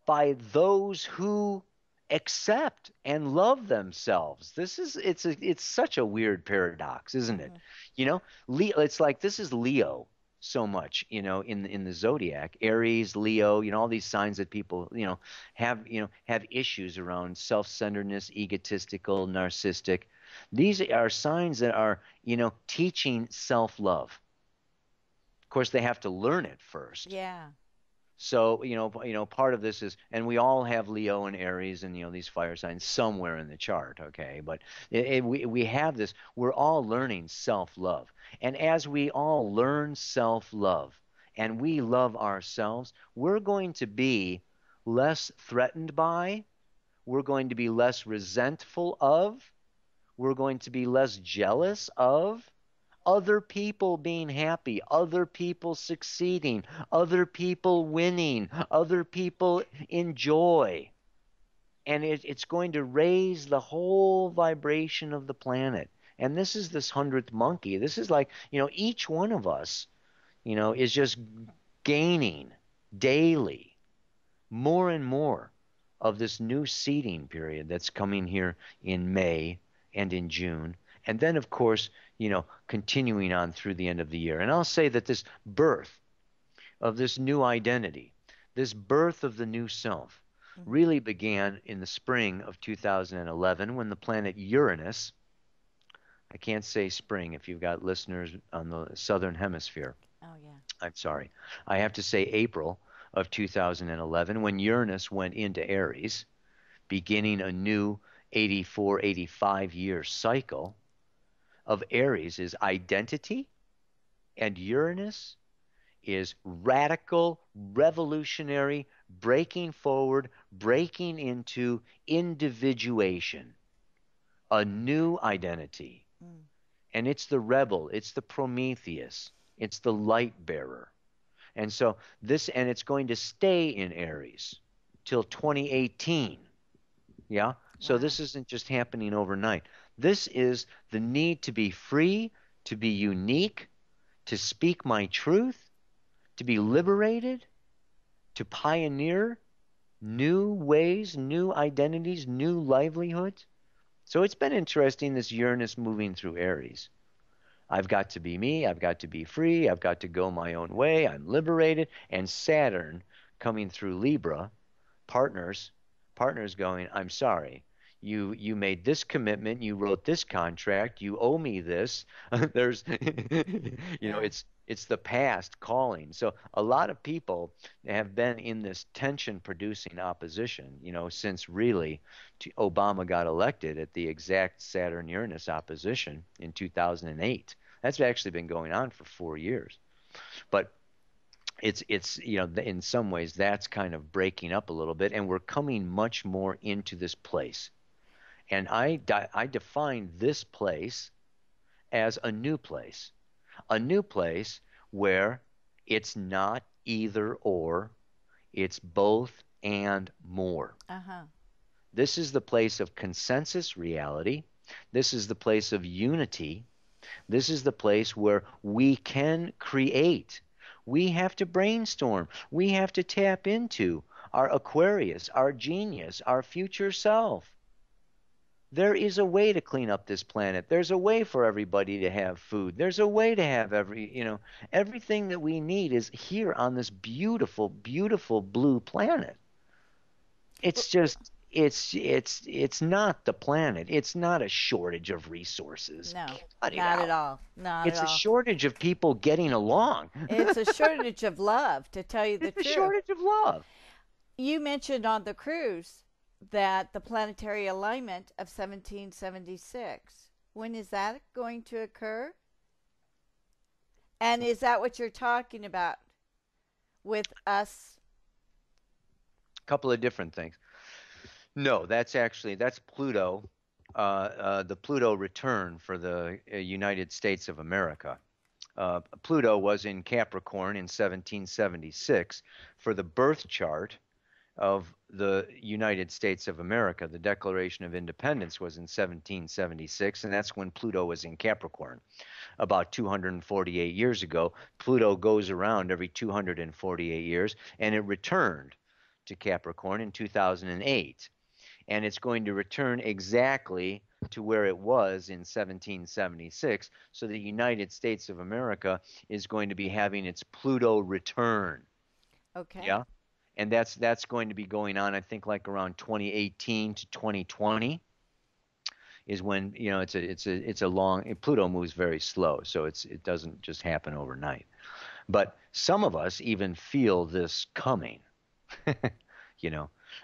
[SPEAKER 3] by those who accept and love themselves. It's such a weird paradox, isn't it?
[SPEAKER 2] Mm-hmm.
[SPEAKER 3] Leo, it's like this is Leo so much, in the zodiac, Aries, Leo, all these signs that people, have issues around self-centeredness, egotistical, narcissistic. These are signs that are, teaching self-love. Of course, they have to learn it first.
[SPEAKER 2] Yeah.
[SPEAKER 3] So, part of this is, and we all have Leo and Aries and, these fire signs somewhere in the chart, okay? But we have this, we're all learning self-love. And as we all learn self-love and we love ourselves, we're going to be less threatened by, we're going to be less resentful of, we're going to be less jealous of other people being happy, other people succeeding, other people winning, other people enjoy. And it's going to raise the whole vibration of the planet. And this is this 100th monkey. This is like, each one of us, is just gaining daily more and more of this new seeding period that's coming here in May and in June. And then, of course, continuing on through the end of the year. And I'll say that this birth of this new identity, this birth of the new self,
[SPEAKER 2] Mm-hmm.
[SPEAKER 3] really began in the spring of 2011 when the planet Uranus, I can't say spring if you've got listeners on the southern hemisphere.
[SPEAKER 2] Oh yeah.
[SPEAKER 3] I'm sorry. I have to say April of 2011 when Uranus went into Aries, beginning a new 84, 85-year cycle of Aries is identity, and Uranus is radical, revolutionary, breaking forward, breaking into individuation, a new identity.
[SPEAKER 2] Mm.
[SPEAKER 3] And it's the rebel, it's the Prometheus, it's the light bearer. And so and it's going to stay in Aries till 2018. Yeah. So
[SPEAKER 2] Wow.
[SPEAKER 3] this isn't just happening overnight. This is the need to be free, to be unique, to speak my truth, to be liberated, to pioneer new ways, new identities, new livelihoods. So it's been interesting, this Uranus moving through Aries. I've got to be me. I've got to be free. I've got to go my own way. I'm liberated. And Saturn coming through Libra, partners, partners going, I'm sorry. You made this commitment. You wrote this contract. You owe me this. There's,
[SPEAKER 2] Yeah.
[SPEAKER 3] it's the past calling. So a lot of people have been in this tension-producing opposition, since really Obama got elected at the exact Saturn-Uranus opposition in 2008. That's actually been going on for 4 years. But it's in some ways that's kind of breaking up a little bit, and we're coming much more into this place. And I define this place as a new place where it's not either or, it's both and more.
[SPEAKER 2] Uh-huh.
[SPEAKER 3] This is the place of consensus reality. This is the place of unity. This is the place where we can create. We have to brainstorm. We have to tap into our Aquarius, our genius, our future self. There is a way to clean up this planet. There's a way for everybody to have food. There's a way to have everything that we need is here on this beautiful, beautiful blue planet. It's just it's not the planet. It's not a shortage of resources.
[SPEAKER 2] No,
[SPEAKER 3] Cut it
[SPEAKER 2] not
[SPEAKER 3] out.
[SPEAKER 2] at all. Not
[SPEAKER 3] It's
[SPEAKER 2] at
[SPEAKER 3] a
[SPEAKER 2] all.
[SPEAKER 3] shortage of people getting along.
[SPEAKER 2] It's a shortage of love, to tell you the
[SPEAKER 3] It's a
[SPEAKER 2] truth.
[SPEAKER 3] shortage of love.
[SPEAKER 2] You mentioned on the cruise that the planetary alignment of 1776. When is that going to occur? And is that what you're talking about with us?
[SPEAKER 3] A couple of different things. No, that's Pluto, the Pluto return for the United States of America. Pluto was in Capricorn in 1776 for the birth chart of the United States of America. The Declaration of Independence was in 1776, and that's when Pluto was in Capricorn. About 248 years ago, Pluto goes around every 248 years, and it returned to Capricorn in 2008. And it's going to return exactly to where it was in 1776. So the United States of America is going to be having its Pluto return.
[SPEAKER 2] Okay.
[SPEAKER 3] Yeah. And that's going to be going on, I think, like around 2018 to 2020 is when, it's a long, Pluto moves very slow, so it doesn't just happen overnight. But some of us even feel this coming,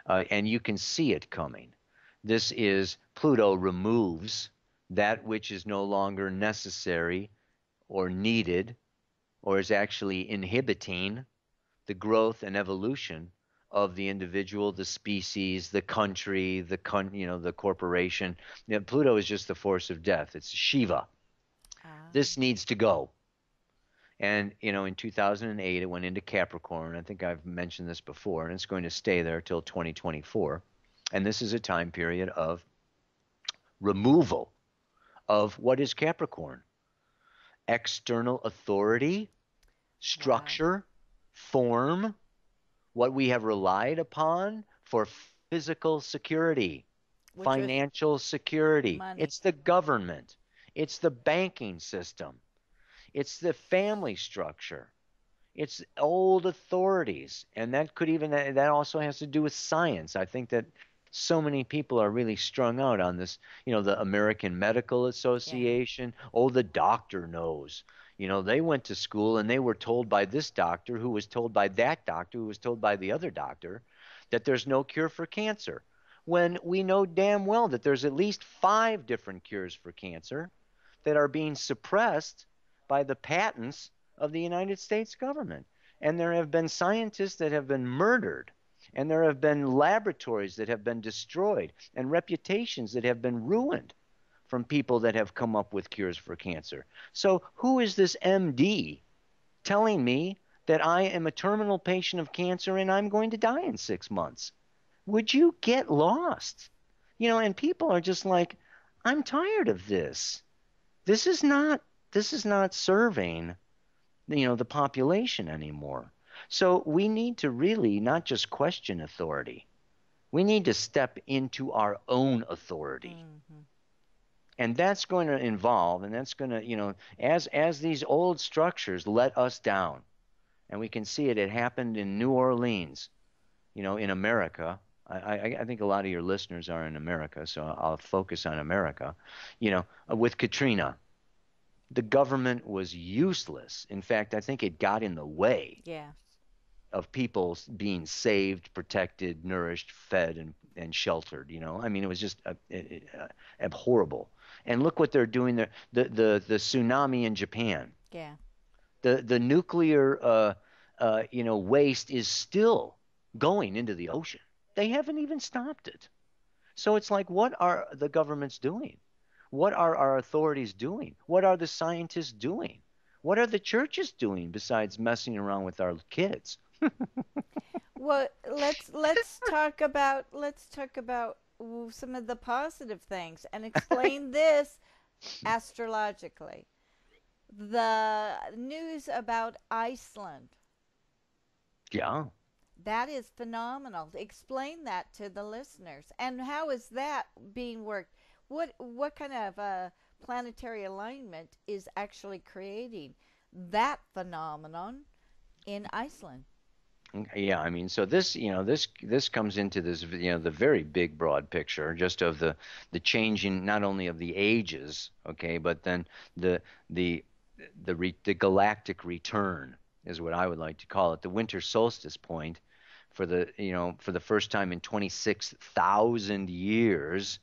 [SPEAKER 3] and you can see it coming. This is Pluto removes that which is no longer necessary or needed or is actually inhibiting the growth and evolution of the individual, the species, the country, the corporation. Pluto is just the force of death. It's Shiva. This needs to go. And in 2008, it went into Capricorn. I think I've mentioned this before, and it's going to stay there till 2024. And this is a time period of removal of what is Capricorn: external authority, structure, form, what we have relied upon for physical security, financial security.
[SPEAKER 2] Money.
[SPEAKER 3] It's the government. It's the banking system. It's the family structure. It's old authorities. And that also has to do with science. I think that so many people are really strung out on this, the American Medical Association. Yeah. Oh, the doctor knows. They went to school and they were told by this doctor, who was told by that doctor, who was told by the other doctor, that there's no cure for cancer. When we know damn well that there's at least 5 different cures for cancer that are being suppressed by the patents of the United States government. And there have been scientists that have been murdered, and there have been laboratories that have been destroyed, and reputations that have been ruined from people that have come up with cures for cancer. So who is this MD telling me that I am a terminal patient of cancer and I'm going to die in 6 months? Would you get lost? And people are just like, I'm tired of this. This is not serving, the population anymore. So we need to really not just question authority. We need to step into our own authority. Mm-hmm. And that's going to involve, and that's going to, as these old structures let us down, and we can see it happened in New Orleans, in America. I think a lot of your listeners are in America, so I'll focus on America. With Katrina, the government was useless. In fact, I think it got in the way of people being saved, protected, nourished, fed, and and sheltered. I mean, it was just abhorrible. And look what they're doing there. The tsunami in Japan.
[SPEAKER 2] Yeah.
[SPEAKER 3] The nuclear waste is still going into the ocean. They haven't even stopped it. So it's like, what are the governments doing? What are our authorities doing? What are the scientists doing? What are the churches doing besides messing around with our kids?
[SPEAKER 2] Well, let's talk about some of the positive things and explain this astrologically. The news about Iceland,
[SPEAKER 3] Yeah.
[SPEAKER 2] that is phenomenal. Explain that to the listeners. And how is that being worked? What kind of planetary alignment is actually creating that phenomenon in Iceland?
[SPEAKER 3] Yeah, I mean, so this comes into this, the very big broad picture, just of the changing not only of the ages, okay, but then the the the galactic return is what I would like to call it, the winter solstice point for the first time in 26,000 years,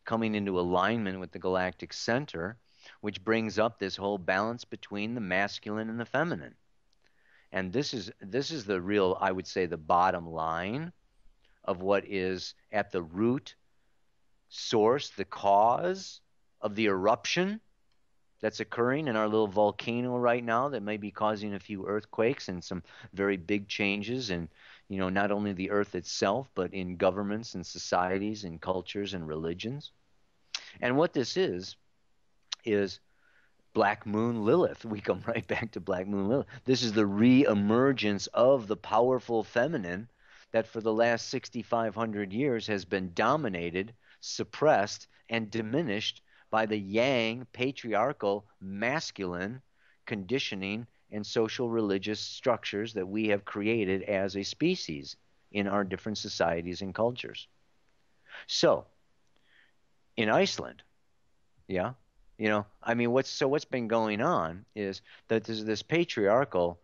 [SPEAKER 3] coming into alignment with the galactic center, which brings up this whole balance between the masculine and the feminine. And this is the real, I would say, the bottom line of what is at the root source, the cause of the eruption that's occurring in our little volcano right now that may be causing a few earthquakes and some very big changes in, not only the earth itself, but in governments and societies and cultures and religions. And what this is Black Moon Lilith. We come right back to Black Moon Lilith. This is the re-emergence of the powerful feminine that for the last 6,500 years has been dominated, suppressed, and diminished by the yang, patriarchal, masculine conditioning and social religious structures that we have created as a species in our different societies and cultures. So, in Iceland, yeah. I mean, what's been going on is that there's this patriarchal,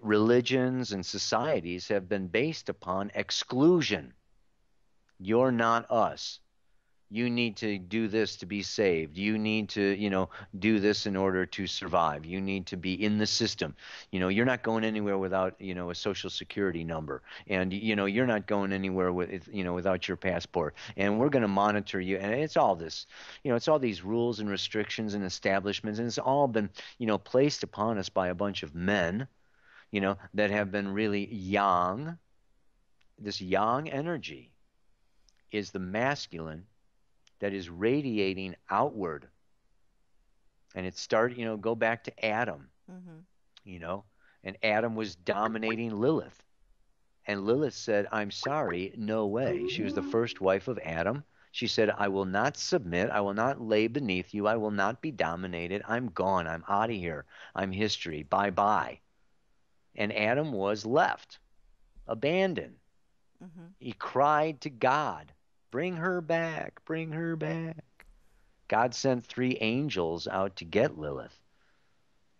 [SPEAKER 3] religions and societies have been based upon exclusion. You're not us. You need to do this to be saved. You need to, do this in order to survive. You need to be in the system. You're not going anywhere without, a social security number. And, you're not going anywhere without your passport. And we're going to monitor you. And it's all this, it's all these rules and restrictions and establishments. And it's all been, placed upon us by a bunch of men, that have been really yang. This yang energy is the masculine that is radiating outward. And it started, go back to Adam,
[SPEAKER 2] Mm-hmm.
[SPEAKER 3] you know, and Adam was dominating Lilith. And Lilith said, I'm sorry, no way. She was the first wife of Adam. She said, I will not submit. I will not lay beneath you. I will not be dominated. I'm gone. I'm out of here. I'm history. Bye bye. And Adam was left, abandoned.
[SPEAKER 2] Mm-hmm.
[SPEAKER 3] He cried to God, bring her back, bring her back. God sent 3 angels out to get Lilith.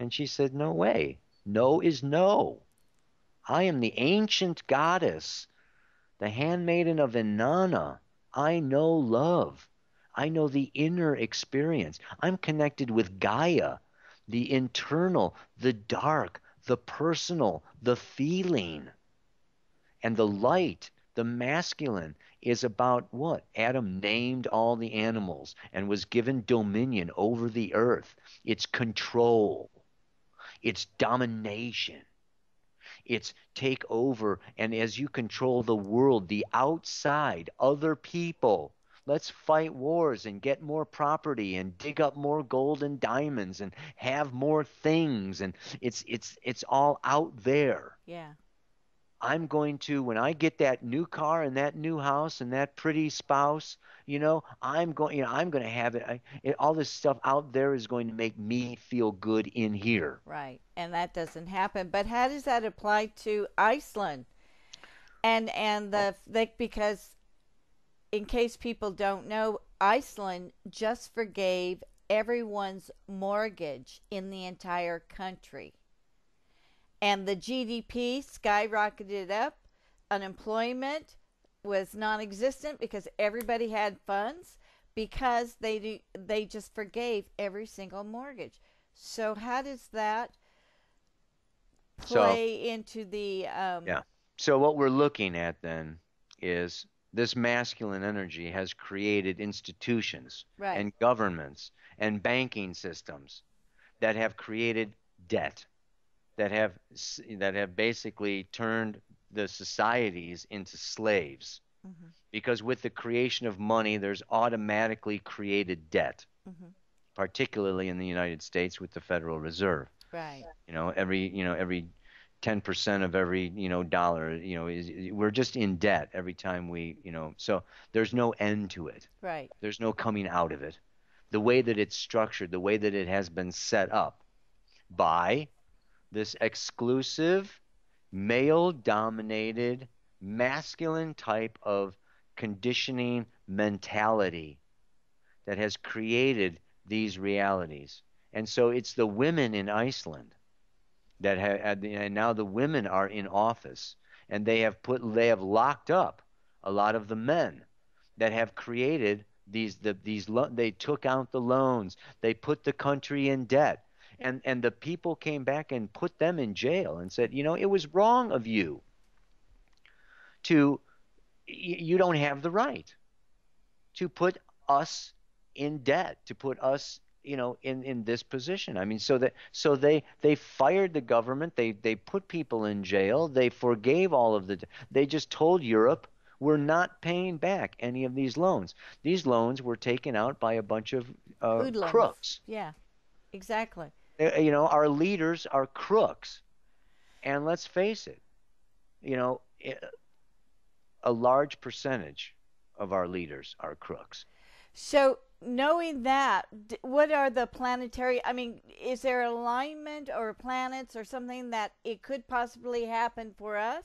[SPEAKER 3] And she said, no way. No is no. I am the ancient goddess, the handmaiden of Inanna. I know love. I know the inner experience. I'm connected with Gaia, the internal, the dark, the personal, the feeling. And the light, the masculine, is about what? Adam named all the animals and was given dominion over the earth. It's control. It's domination. It's take over. And as you control the world, the outside, other people, let's fight wars and get more property and dig up more gold and diamonds and have more things. And it's all out there.
[SPEAKER 2] Yeah.
[SPEAKER 3] I'm going to, when I get that new car and that new house and that pretty spouse, I'm going to have all this stuff out there is going to make me feel good in here.
[SPEAKER 2] Right. And that doesn't happen. But how does that apply to Iceland? Because in case people don't know, Iceland just forgave everyone's mortgage in the entire country. And the GDP skyrocketed up, unemployment was non-existent because everybody had funds because they just forgave every single mortgage. So how does that
[SPEAKER 3] So,
[SPEAKER 2] play into the
[SPEAKER 3] yeah. So what we're looking at then is this masculine energy has created institutions
[SPEAKER 2] right?
[SPEAKER 3] and governments and banking systems that have created debt, that have basically turned the societies into slaves.
[SPEAKER 2] Mm-hmm.
[SPEAKER 3] Because with the creation of money, there's automatically created debt,
[SPEAKER 2] Mm-hmm.
[SPEAKER 3] particularly in the United States with the Federal Reserve.
[SPEAKER 2] Right.
[SPEAKER 3] Every 10% of every, dollar, we're just in debt every time so there's no end to it.
[SPEAKER 2] Right.
[SPEAKER 3] There's no coming out of it. The way that it's structured, the way that it has been set up by this exclusive, male dominated, masculine type of conditioning mentality that has created these realities. And so it's the women in Iceland that have, and now the women are in office, and they have locked up a lot of the men that have created they took out the loans, they put the country in debt, and the people came back and put them in jail and said, it was wrong of you to, you don't have the right to put us in debt, to put us, in this position. I mean, so they fired the government, they put people in jail, they forgave all of they just told Europe, we're not paying back any of these loans. These loans were taken out by a bunch of
[SPEAKER 2] Hoodlums.
[SPEAKER 3] crooks.
[SPEAKER 2] Yeah. Exactly.
[SPEAKER 3] Our leaders are crooks, and let's face it, you know, a large percentage of our leaders are crooks.
[SPEAKER 2] So, knowing that, what are the planetary? I mean, is there alignment or planets or something that it could possibly happen for us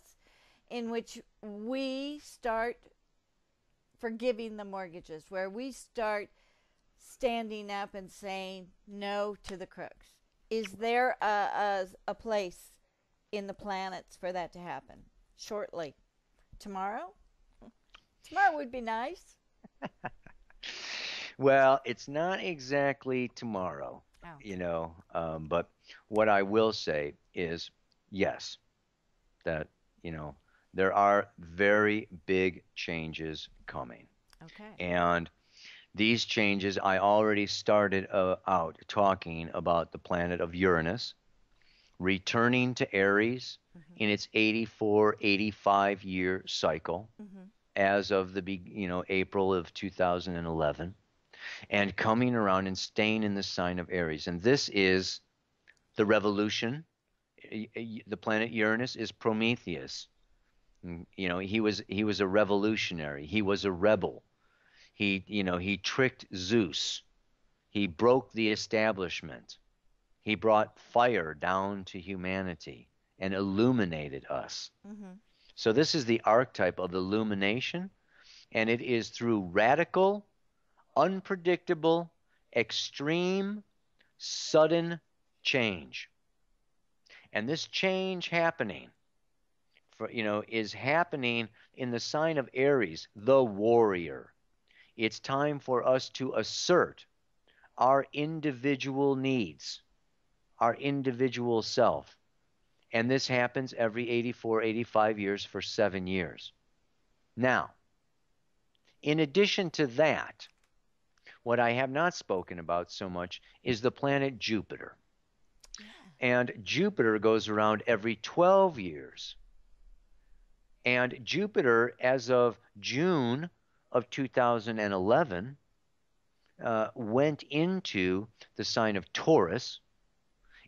[SPEAKER 2] in which we start forgiving the mortgages, where we start standing up and saying no to the crooks? Is there a place in the planets for that to happen shortly? Tomorrow? Tomorrow would be nice.
[SPEAKER 3] Well, it's not exactly tomorrow,
[SPEAKER 2] Oh.
[SPEAKER 3] but what I will say is yes, that, there are very big changes coming.
[SPEAKER 2] Okay.
[SPEAKER 3] And these changes, I already started out talking about the planet of Uranus returning to Aries
[SPEAKER 2] Mm-hmm.
[SPEAKER 3] in its 84, 85-year cycle
[SPEAKER 2] Mm-hmm.
[SPEAKER 3] as of April of 2011, and coming around and staying in the sign of Aries. And this is the revolution. The planet Uranus is Prometheus. He was a revolutionary. He was a rebel. He tricked Zeus. He broke the establishment. He brought fire down to humanity and illuminated us.
[SPEAKER 2] Mm-hmm.
[SPEAKER 3] So this is the archetype of illumination, and it is through radical, unpredictable, extreme, sudden change. And this change happening is happening in the sign of Aries, the warrior. It's time for us to assert our individual needs, our individual self. And this happens every 84, 85 years for 7 years. Now, in addition to that, what I have not spoken about so much is the planet Jupiter.
[SPEAKER 2] Yeah.
[SPEAKER 3] And Jupiter goes around every 12 years. And Jupiter, as of June of 2011, went into the sign of Taurus,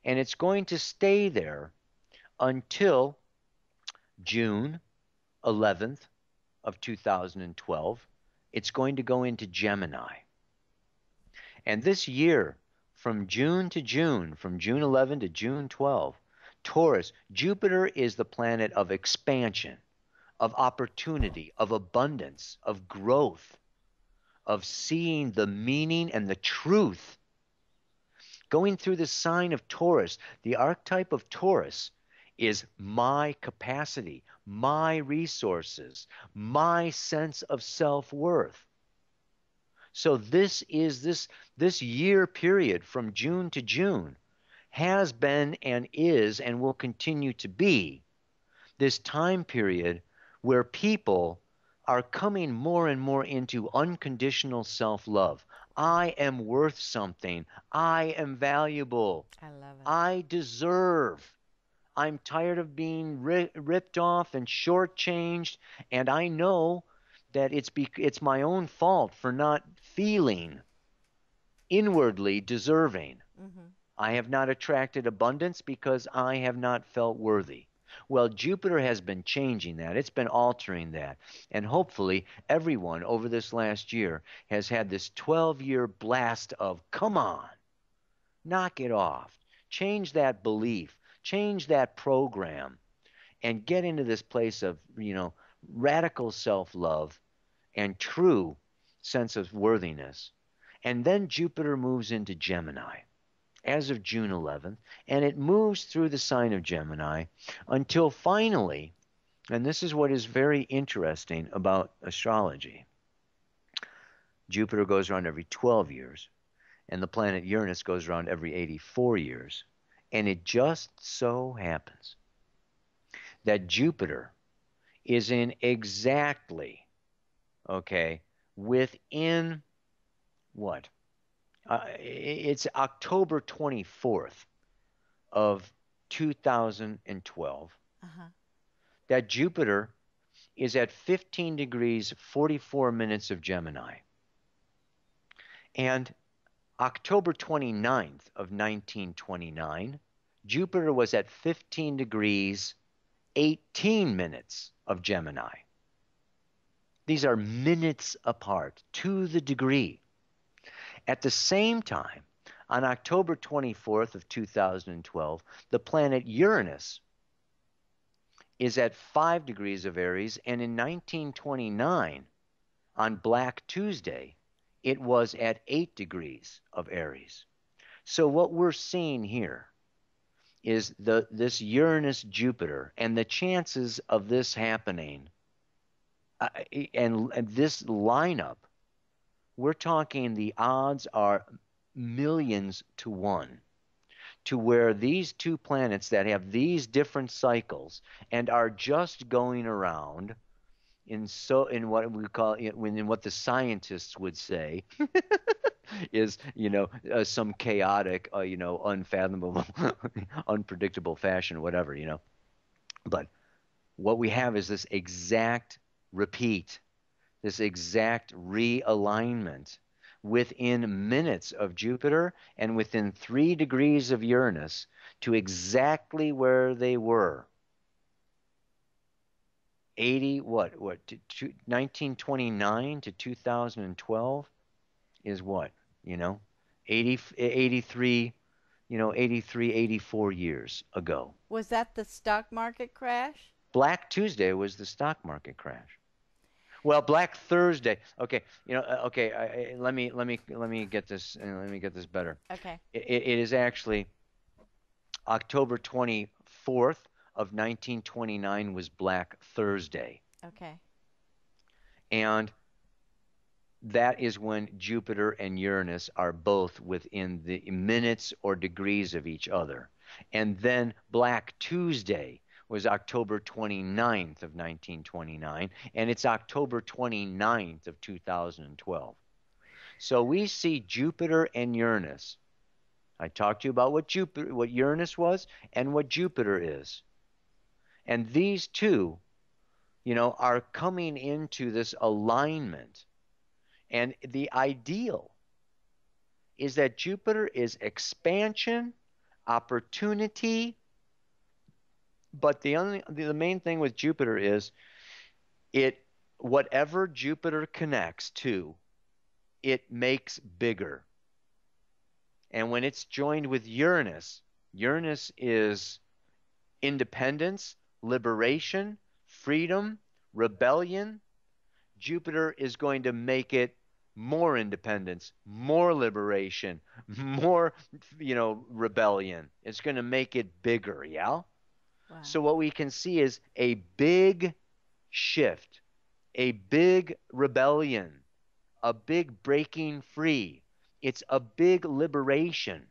[SPEAKER 3] and it's going to stay there until June 11th of 2012. It's going to go into Gemini. And this year, from June to June, from June 11 to June 12, Taurus, Jupiter is the planet of expansion, of opportunity, of abundance, of growth, of seeing the meaning and the truth. Going through the sign of Taurus, the archetype of Taurus is my capacity, my resources, my sense of self-worth. So this year period from June to June has been and is and will continue to be this time period where people are coming more and more into unconditional self-love. I am worth something. I am valuable.
[SPEAKER 2] I love it.
[SPEAKER 3] I deserve. I'm tired of being ripped off and shortchanged, and I know that it's my own fault for not feeling inwardly deserving.
[SPEAKER 2] Mm-hmm.
[SPEAKER 3] I have not attracted abundance because I have not felt worthy. Well, Jupiter has been changing that. It's been altering that. And hopefully, everyone over this last year has had this 12-year blast of, come on, knock it off. Change that belief. Change that program. And get into this place of, radical self-love and true sense of worthiness. And then Jupiter moves into Gemini as of June 11th, and it moves through the sign of Gemini until finally, and this is what is very interesting about astrology, Jupiter goes around every 12 years, and the planet Uranus goes around every 84 years. And it just so happens that Jupiter is in exactly, okay, within what? It's October 24th of 2012
[SPEAKER 2] Uh-huh.
[SPEAKER 3] that Jupiter is at 15 degrees 44 minutes of Gemini. And October 29th of 1929, Jupiter was at 15 degrees 18 minutes of Gemini. These are minutes apart to the degree. At the same time, on October 24th of 2012, the planet Uranus is at 5 degrees of Aries, and in 1929, on Black Tuesday, it was at 8 degrees of Aries. So what we're seeing here is this Uranus-Jupiter, and the chances of this happening, and this lineup, we're talking the odds are millions to one, to where these two planets that have these different cycles and are just going around in what we call in what the scientists would say is some chaotic unfathomable unpredictable fashion, whatever, but what we have is this exact repeat, this exact realignment within minutes of Jupiter and within 3 degrees of Uranus to exactly where they were. 1929 to 2012 is what? 80, 83, 83, 84 years ago.
[SPEAKER 2] Was that the stock market crash?
[SPEAKER 3] Black Tuesday was the stock market crash. Well, Black Thursday. Okay, okay. Let me get this. Let me get this better.
[SPEAKER 2] Okay.
[SPEAKER 3] It is actually October 24th of 1929 was Black Thursday,
[SPEAKER 2] Okay.
[SPEAKER 3] and that is when Jupiter and Uranus are both within the minutes or degrees of each other. And then Black Tuesday was October 29th of 1929, and it's October 29th of 2012. So we see Jupiter and Uranus. I talked to you about what Uranus was and what Jupiter is. And these two, are coming into this alignment. And the ideal is that Jupiter is expansion, opportunity, but the main thing with Jupiter is whatever Jupiter connects to, it makes bigger. And when it's joined with Uranus, Uranus is independence, liberation, freedom, rebellion. Jupiter is going to make it more independence, more liberation, more, rebellion. It's going to make it bigger, yeah?
[SPEAKER 2] Wow.
[SPEAKER 3] So what we can see is a big shift, a big rebellion, a big breaking free. It's a big liberation.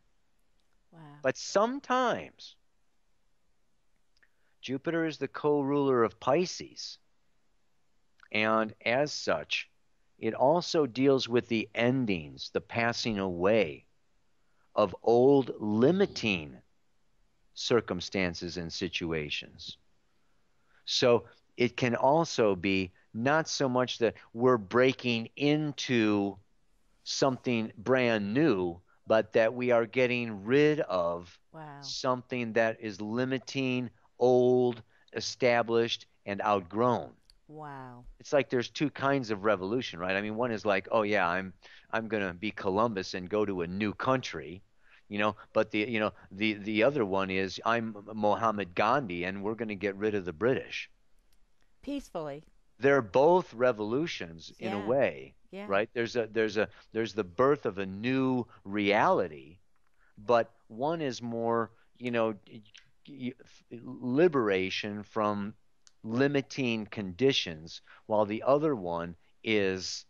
[SPEAKER 2] Wow.
[SPEAKER 3] But sometimes Jupiter is the co-ruler of Pisces. And as such, it also deals with the endings, the passing away of old limiting circumstances and situations. So it can also be not so much that we're breaking into something brand new, but that we are getting rid of
[SPEAKER 2] Wow.
[SPEAKER 3] something that is limiting, old, established, and outgrown.
[SPEAKER 2] Wow.
[SPEAKER 3] It's like there's two kinds of revolution, right? I mean, one is like, oh yeah, I'm gonna be Columbus and go to a new country, but the other one is I'm Mohammed Gandhi and we're gonna get rid of the British.
[SPEAKER 2] Peacefully.
[SPEAKER 3] They're both revolutions in a
[SPEAKER 2] Yeah.
[SPEAKER 3] way,
[SPEAKER 2] Yeah.
[SPEAKER 3] right? There's the birth of a new reality, but one is more, liberation from limiting conditions, while the other one is,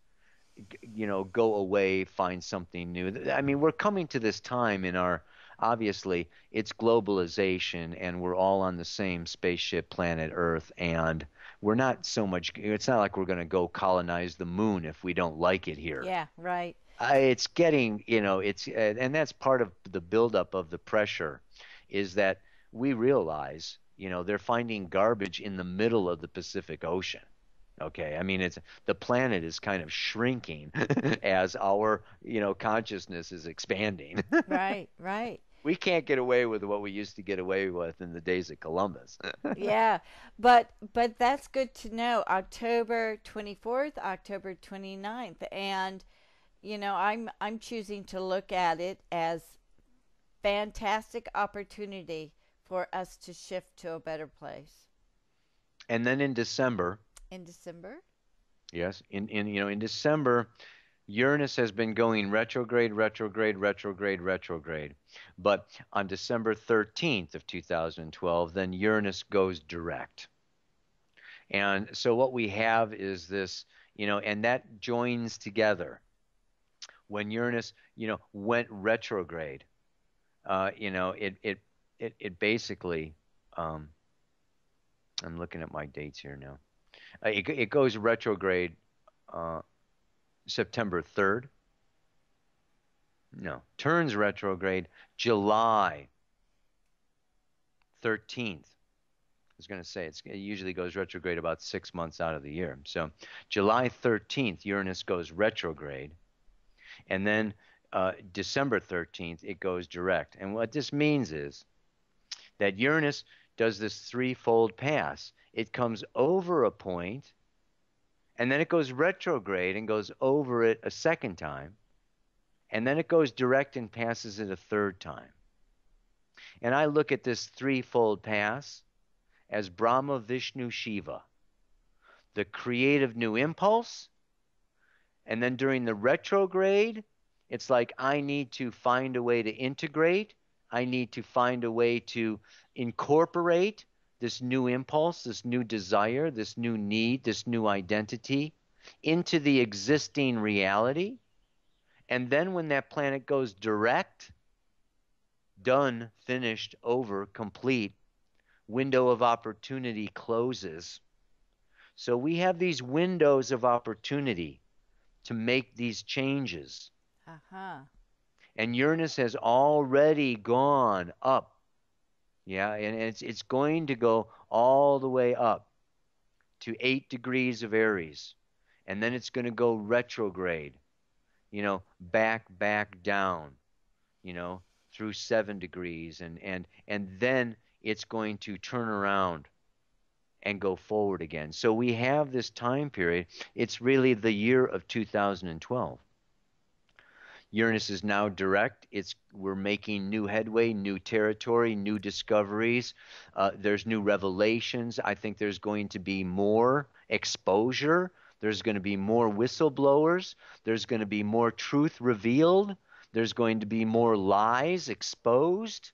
[SPEAKER 3] go away, find something new. I mean, we're coming to this time in our, obviously, it's globalization and we're all on the same spaceship, planet Earth, and we're not so much, it's not like we're going to go colonize the moon if we don't like it here.
[SPEAKER 2] Yeah. Right.
[SPEAKER 3] It's getting, and that's part of the buildup of the pressure is that we realize, they're finding garbage in the middle of the Pacific Ocean. Okay. I mean, the planet is kind of shrinking as our, consciousness is expanding.
[SPEAKER 2] Right. Right.
[SPEAKER 3] We can't get away with what we used to get away with in the days of Columbus.
[SPEAKER 2] Yeah, but that's good to know. October 24th, October 29th, and I'm choosing to look at it as fantastic opportunity for us to shift to a better place
[SPEAKER 3] And then in December,
[SPEAKER 2] in December.
[SPEAKER 3] yes, in December, Uranus has been going retrograde, retrograde, retrograde, retrograde. But on December 13th of 2012, then Uranus goes direct. And so what we have is this, and that joins together. When Uranus, went retrograde, it basically, um, I'm looking at my dates here now. It goes retrograde uh, September 3rd. No, turns retrograde July 13th. I was going to say it usually goes retrograde about 6 months out of the year. So July 13th, Uranus goes retrograde. And then December 13th, it goes direct. And what this means is that Uranus does this threefold pass. It comes over a point, and then it goes retrograde and goes over it a second time. And then it goes direct and passes it a third time. And I look at this threefold pass as Brahma, Vishnu, Shiva, the creative new impulse. And then during the retrograde, it's like I need to find a way to integrate. I need to find a way to incorporate this new impulse, this new desire, this new need, this new identity into the existing reality. And then when that planet goes direct, done, finished, over, complete, window of opportunity closes. So we have these windows of opportunity to make these changes.
[SPEAKER 2] Uh-huh.
[SPEAKER 3] And Uranus has already gone up. Yeah, and it's going to go all the way up to 8 degrees of Aries. And then it's going to go retrograde, back down, through 7 degrees. And then it's going to turn around and go forward again. So we have this time period. It's really the year of 2012. Uranus is now direct. We're making new headway, new territory, new discoveries. There's new revelations. I think there's going to be more exposure. There's going to be more whistleblowers. There's going to be more truth revealed. There's going to be more lies exposed,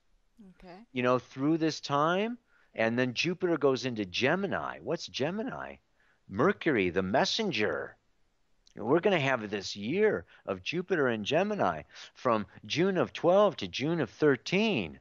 [SPEAKER 2] Okay.
[SPEAKER 3] through this time. And then Jupiter goes into Gemini. What's Gemini? Mercury, the messenger. We're going to have this year of Jupiter and Gemini from June of 12 to June of 13,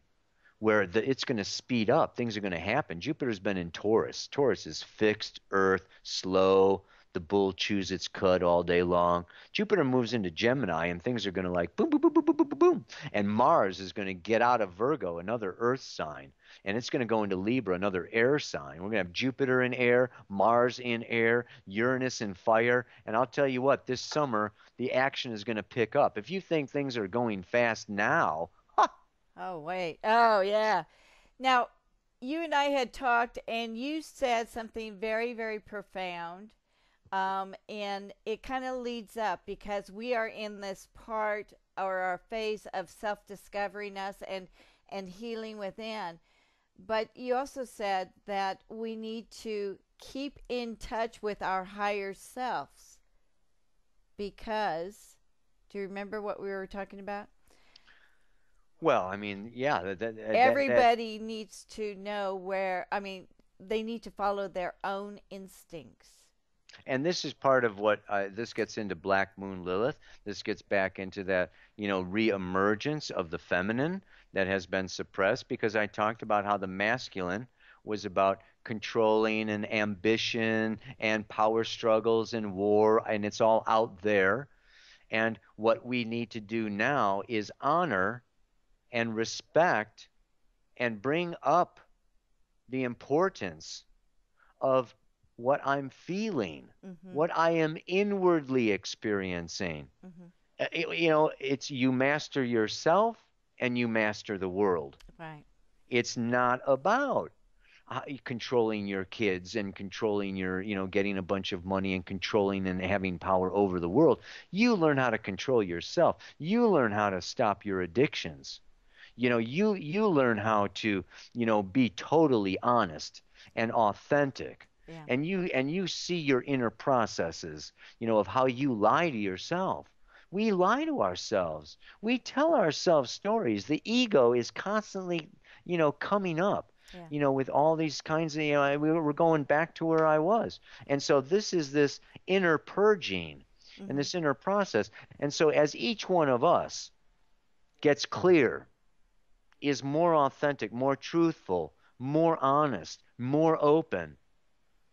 [SPEAKER 3] where it's going to speed up. Things are going to happen. Jupiter's been in Taurus. Taurus is fixed, earth, slow. The bull chews its cud all day long. Jupiter moves into Gemini, and things are going to like boom, boom, boom, boom, boom, boom, boom, boom. And Mars is going to get out of Virgo, another earth sign, and it's going to go into Libra, another air sign. We're going to have Jupiter in air, Mars in air, Uranus in fire. And I'll tell you what, this summer, the action is going to pick up. If you think things are going fast now,
[SPEAKER 2] Oh, wait. Oh, yeah. Now, you and I had talked, and you said something very, very profound. And it kind of leads up because we are in this part or our phase of self-discovering us and healing within. But you also said that we need to keep in touch with our higher selves because, do you remember what we were talking about?
[SPEAKER 3] well, I mean, yeah,
[SPEAKER 2] Everybody needs to know they need to follow their own instincts.
[SPEAKER 3] and this is part of what this gets into Black Moon Lilith. This gets back into that, reemergence of the feminine that has been suppressed because I talked about how the masculine was about controlling and ambition and power struggles and war, and it's all out there. And what we need to do now is honor and respect and bring up the importance of what I'm feeling, what I am inwardly experiencing. It's you master yourself and you master the world.
[SPEAKER 2] Right.
[SPEAKER 3] It's not about controlling your kids and controlling your, getting a bunch of money and controlling and having power over the world. You learn how to control yourself. You learn how to stop your addictions. You learn how to, be totally honest and authentic.
[SPEAKER 2] Yeah.
[SPEAKER 3] And you see your inner processes, of how you lie to yourself. We lie to ourselves. We tell ourselves stories. The ego is constantly, coming up, with all these kinds of, we're going back to where I was. And so this is this inner purging and this inner process. And so as each one of us gets clear, is more authentic, more truthful, more honest, more open,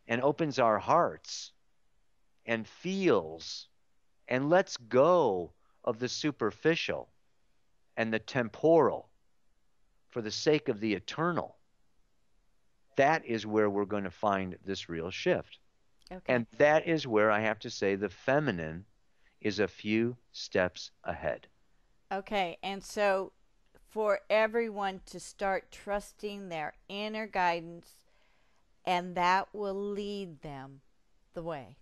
[SPEAKER 3] and opens our hearts and feels and lets go of the superficial and the temporal for the sake of the eternal, that is where we're going to find this real shift.
[SPEAKER 2] Okay.
[SPEAKER 3] And that is where I have to say the feminine is a few steps ahead.
[SPEAKER 2] Okay, and so for everyone to start trusting their inner guidance, and that will lead them the way.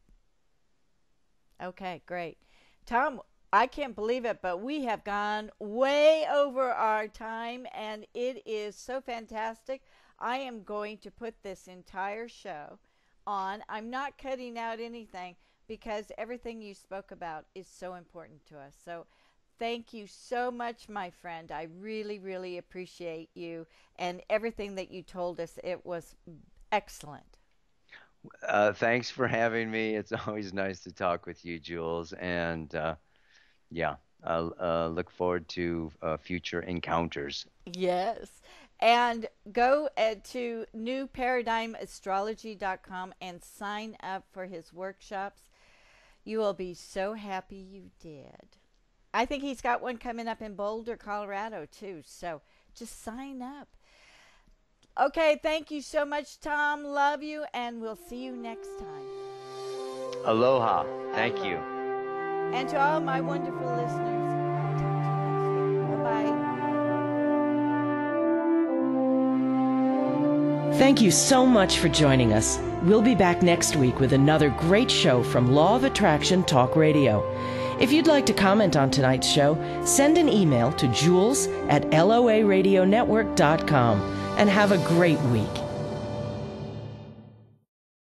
[SPEAKER 2] Okay, great. Tom, I can't believe it, but we have gone way over our time, and it is so fantastic. I am going to put this entire show on. I'm not cutting out anything because everything you spoke about is so important to us. So thank you so much, my friend. I really, really appreciate you and everything that you told us. It was excellent.
[SPEAKER 3] Thanks for having me. It's always nice to talk with you, Jules. And I'll look forward to future encounters.
[SPEAKER 2] Yes. And go to newparadigmastrology.com and sign up for his workshops. You will be so happy you did. I think he's got one coming up in Boulder, Colorado, too. So just sign up. Okay, thank you so much, Tom. Love you, and we'll see you next time.
[SPEAKER 3] Aloha. Thank you.
[SPEAKER 2] And to all my wonderful listeners, I'll talk to you next week. Bye-bye.
[SPEAKER 1] Thank you so much for joining us. We'll be back next week with another great show from Law of Attraction Talk Radio. If you'd like to comment on tonight's show, send an email to jules@loaradionetwork.com and have a great week.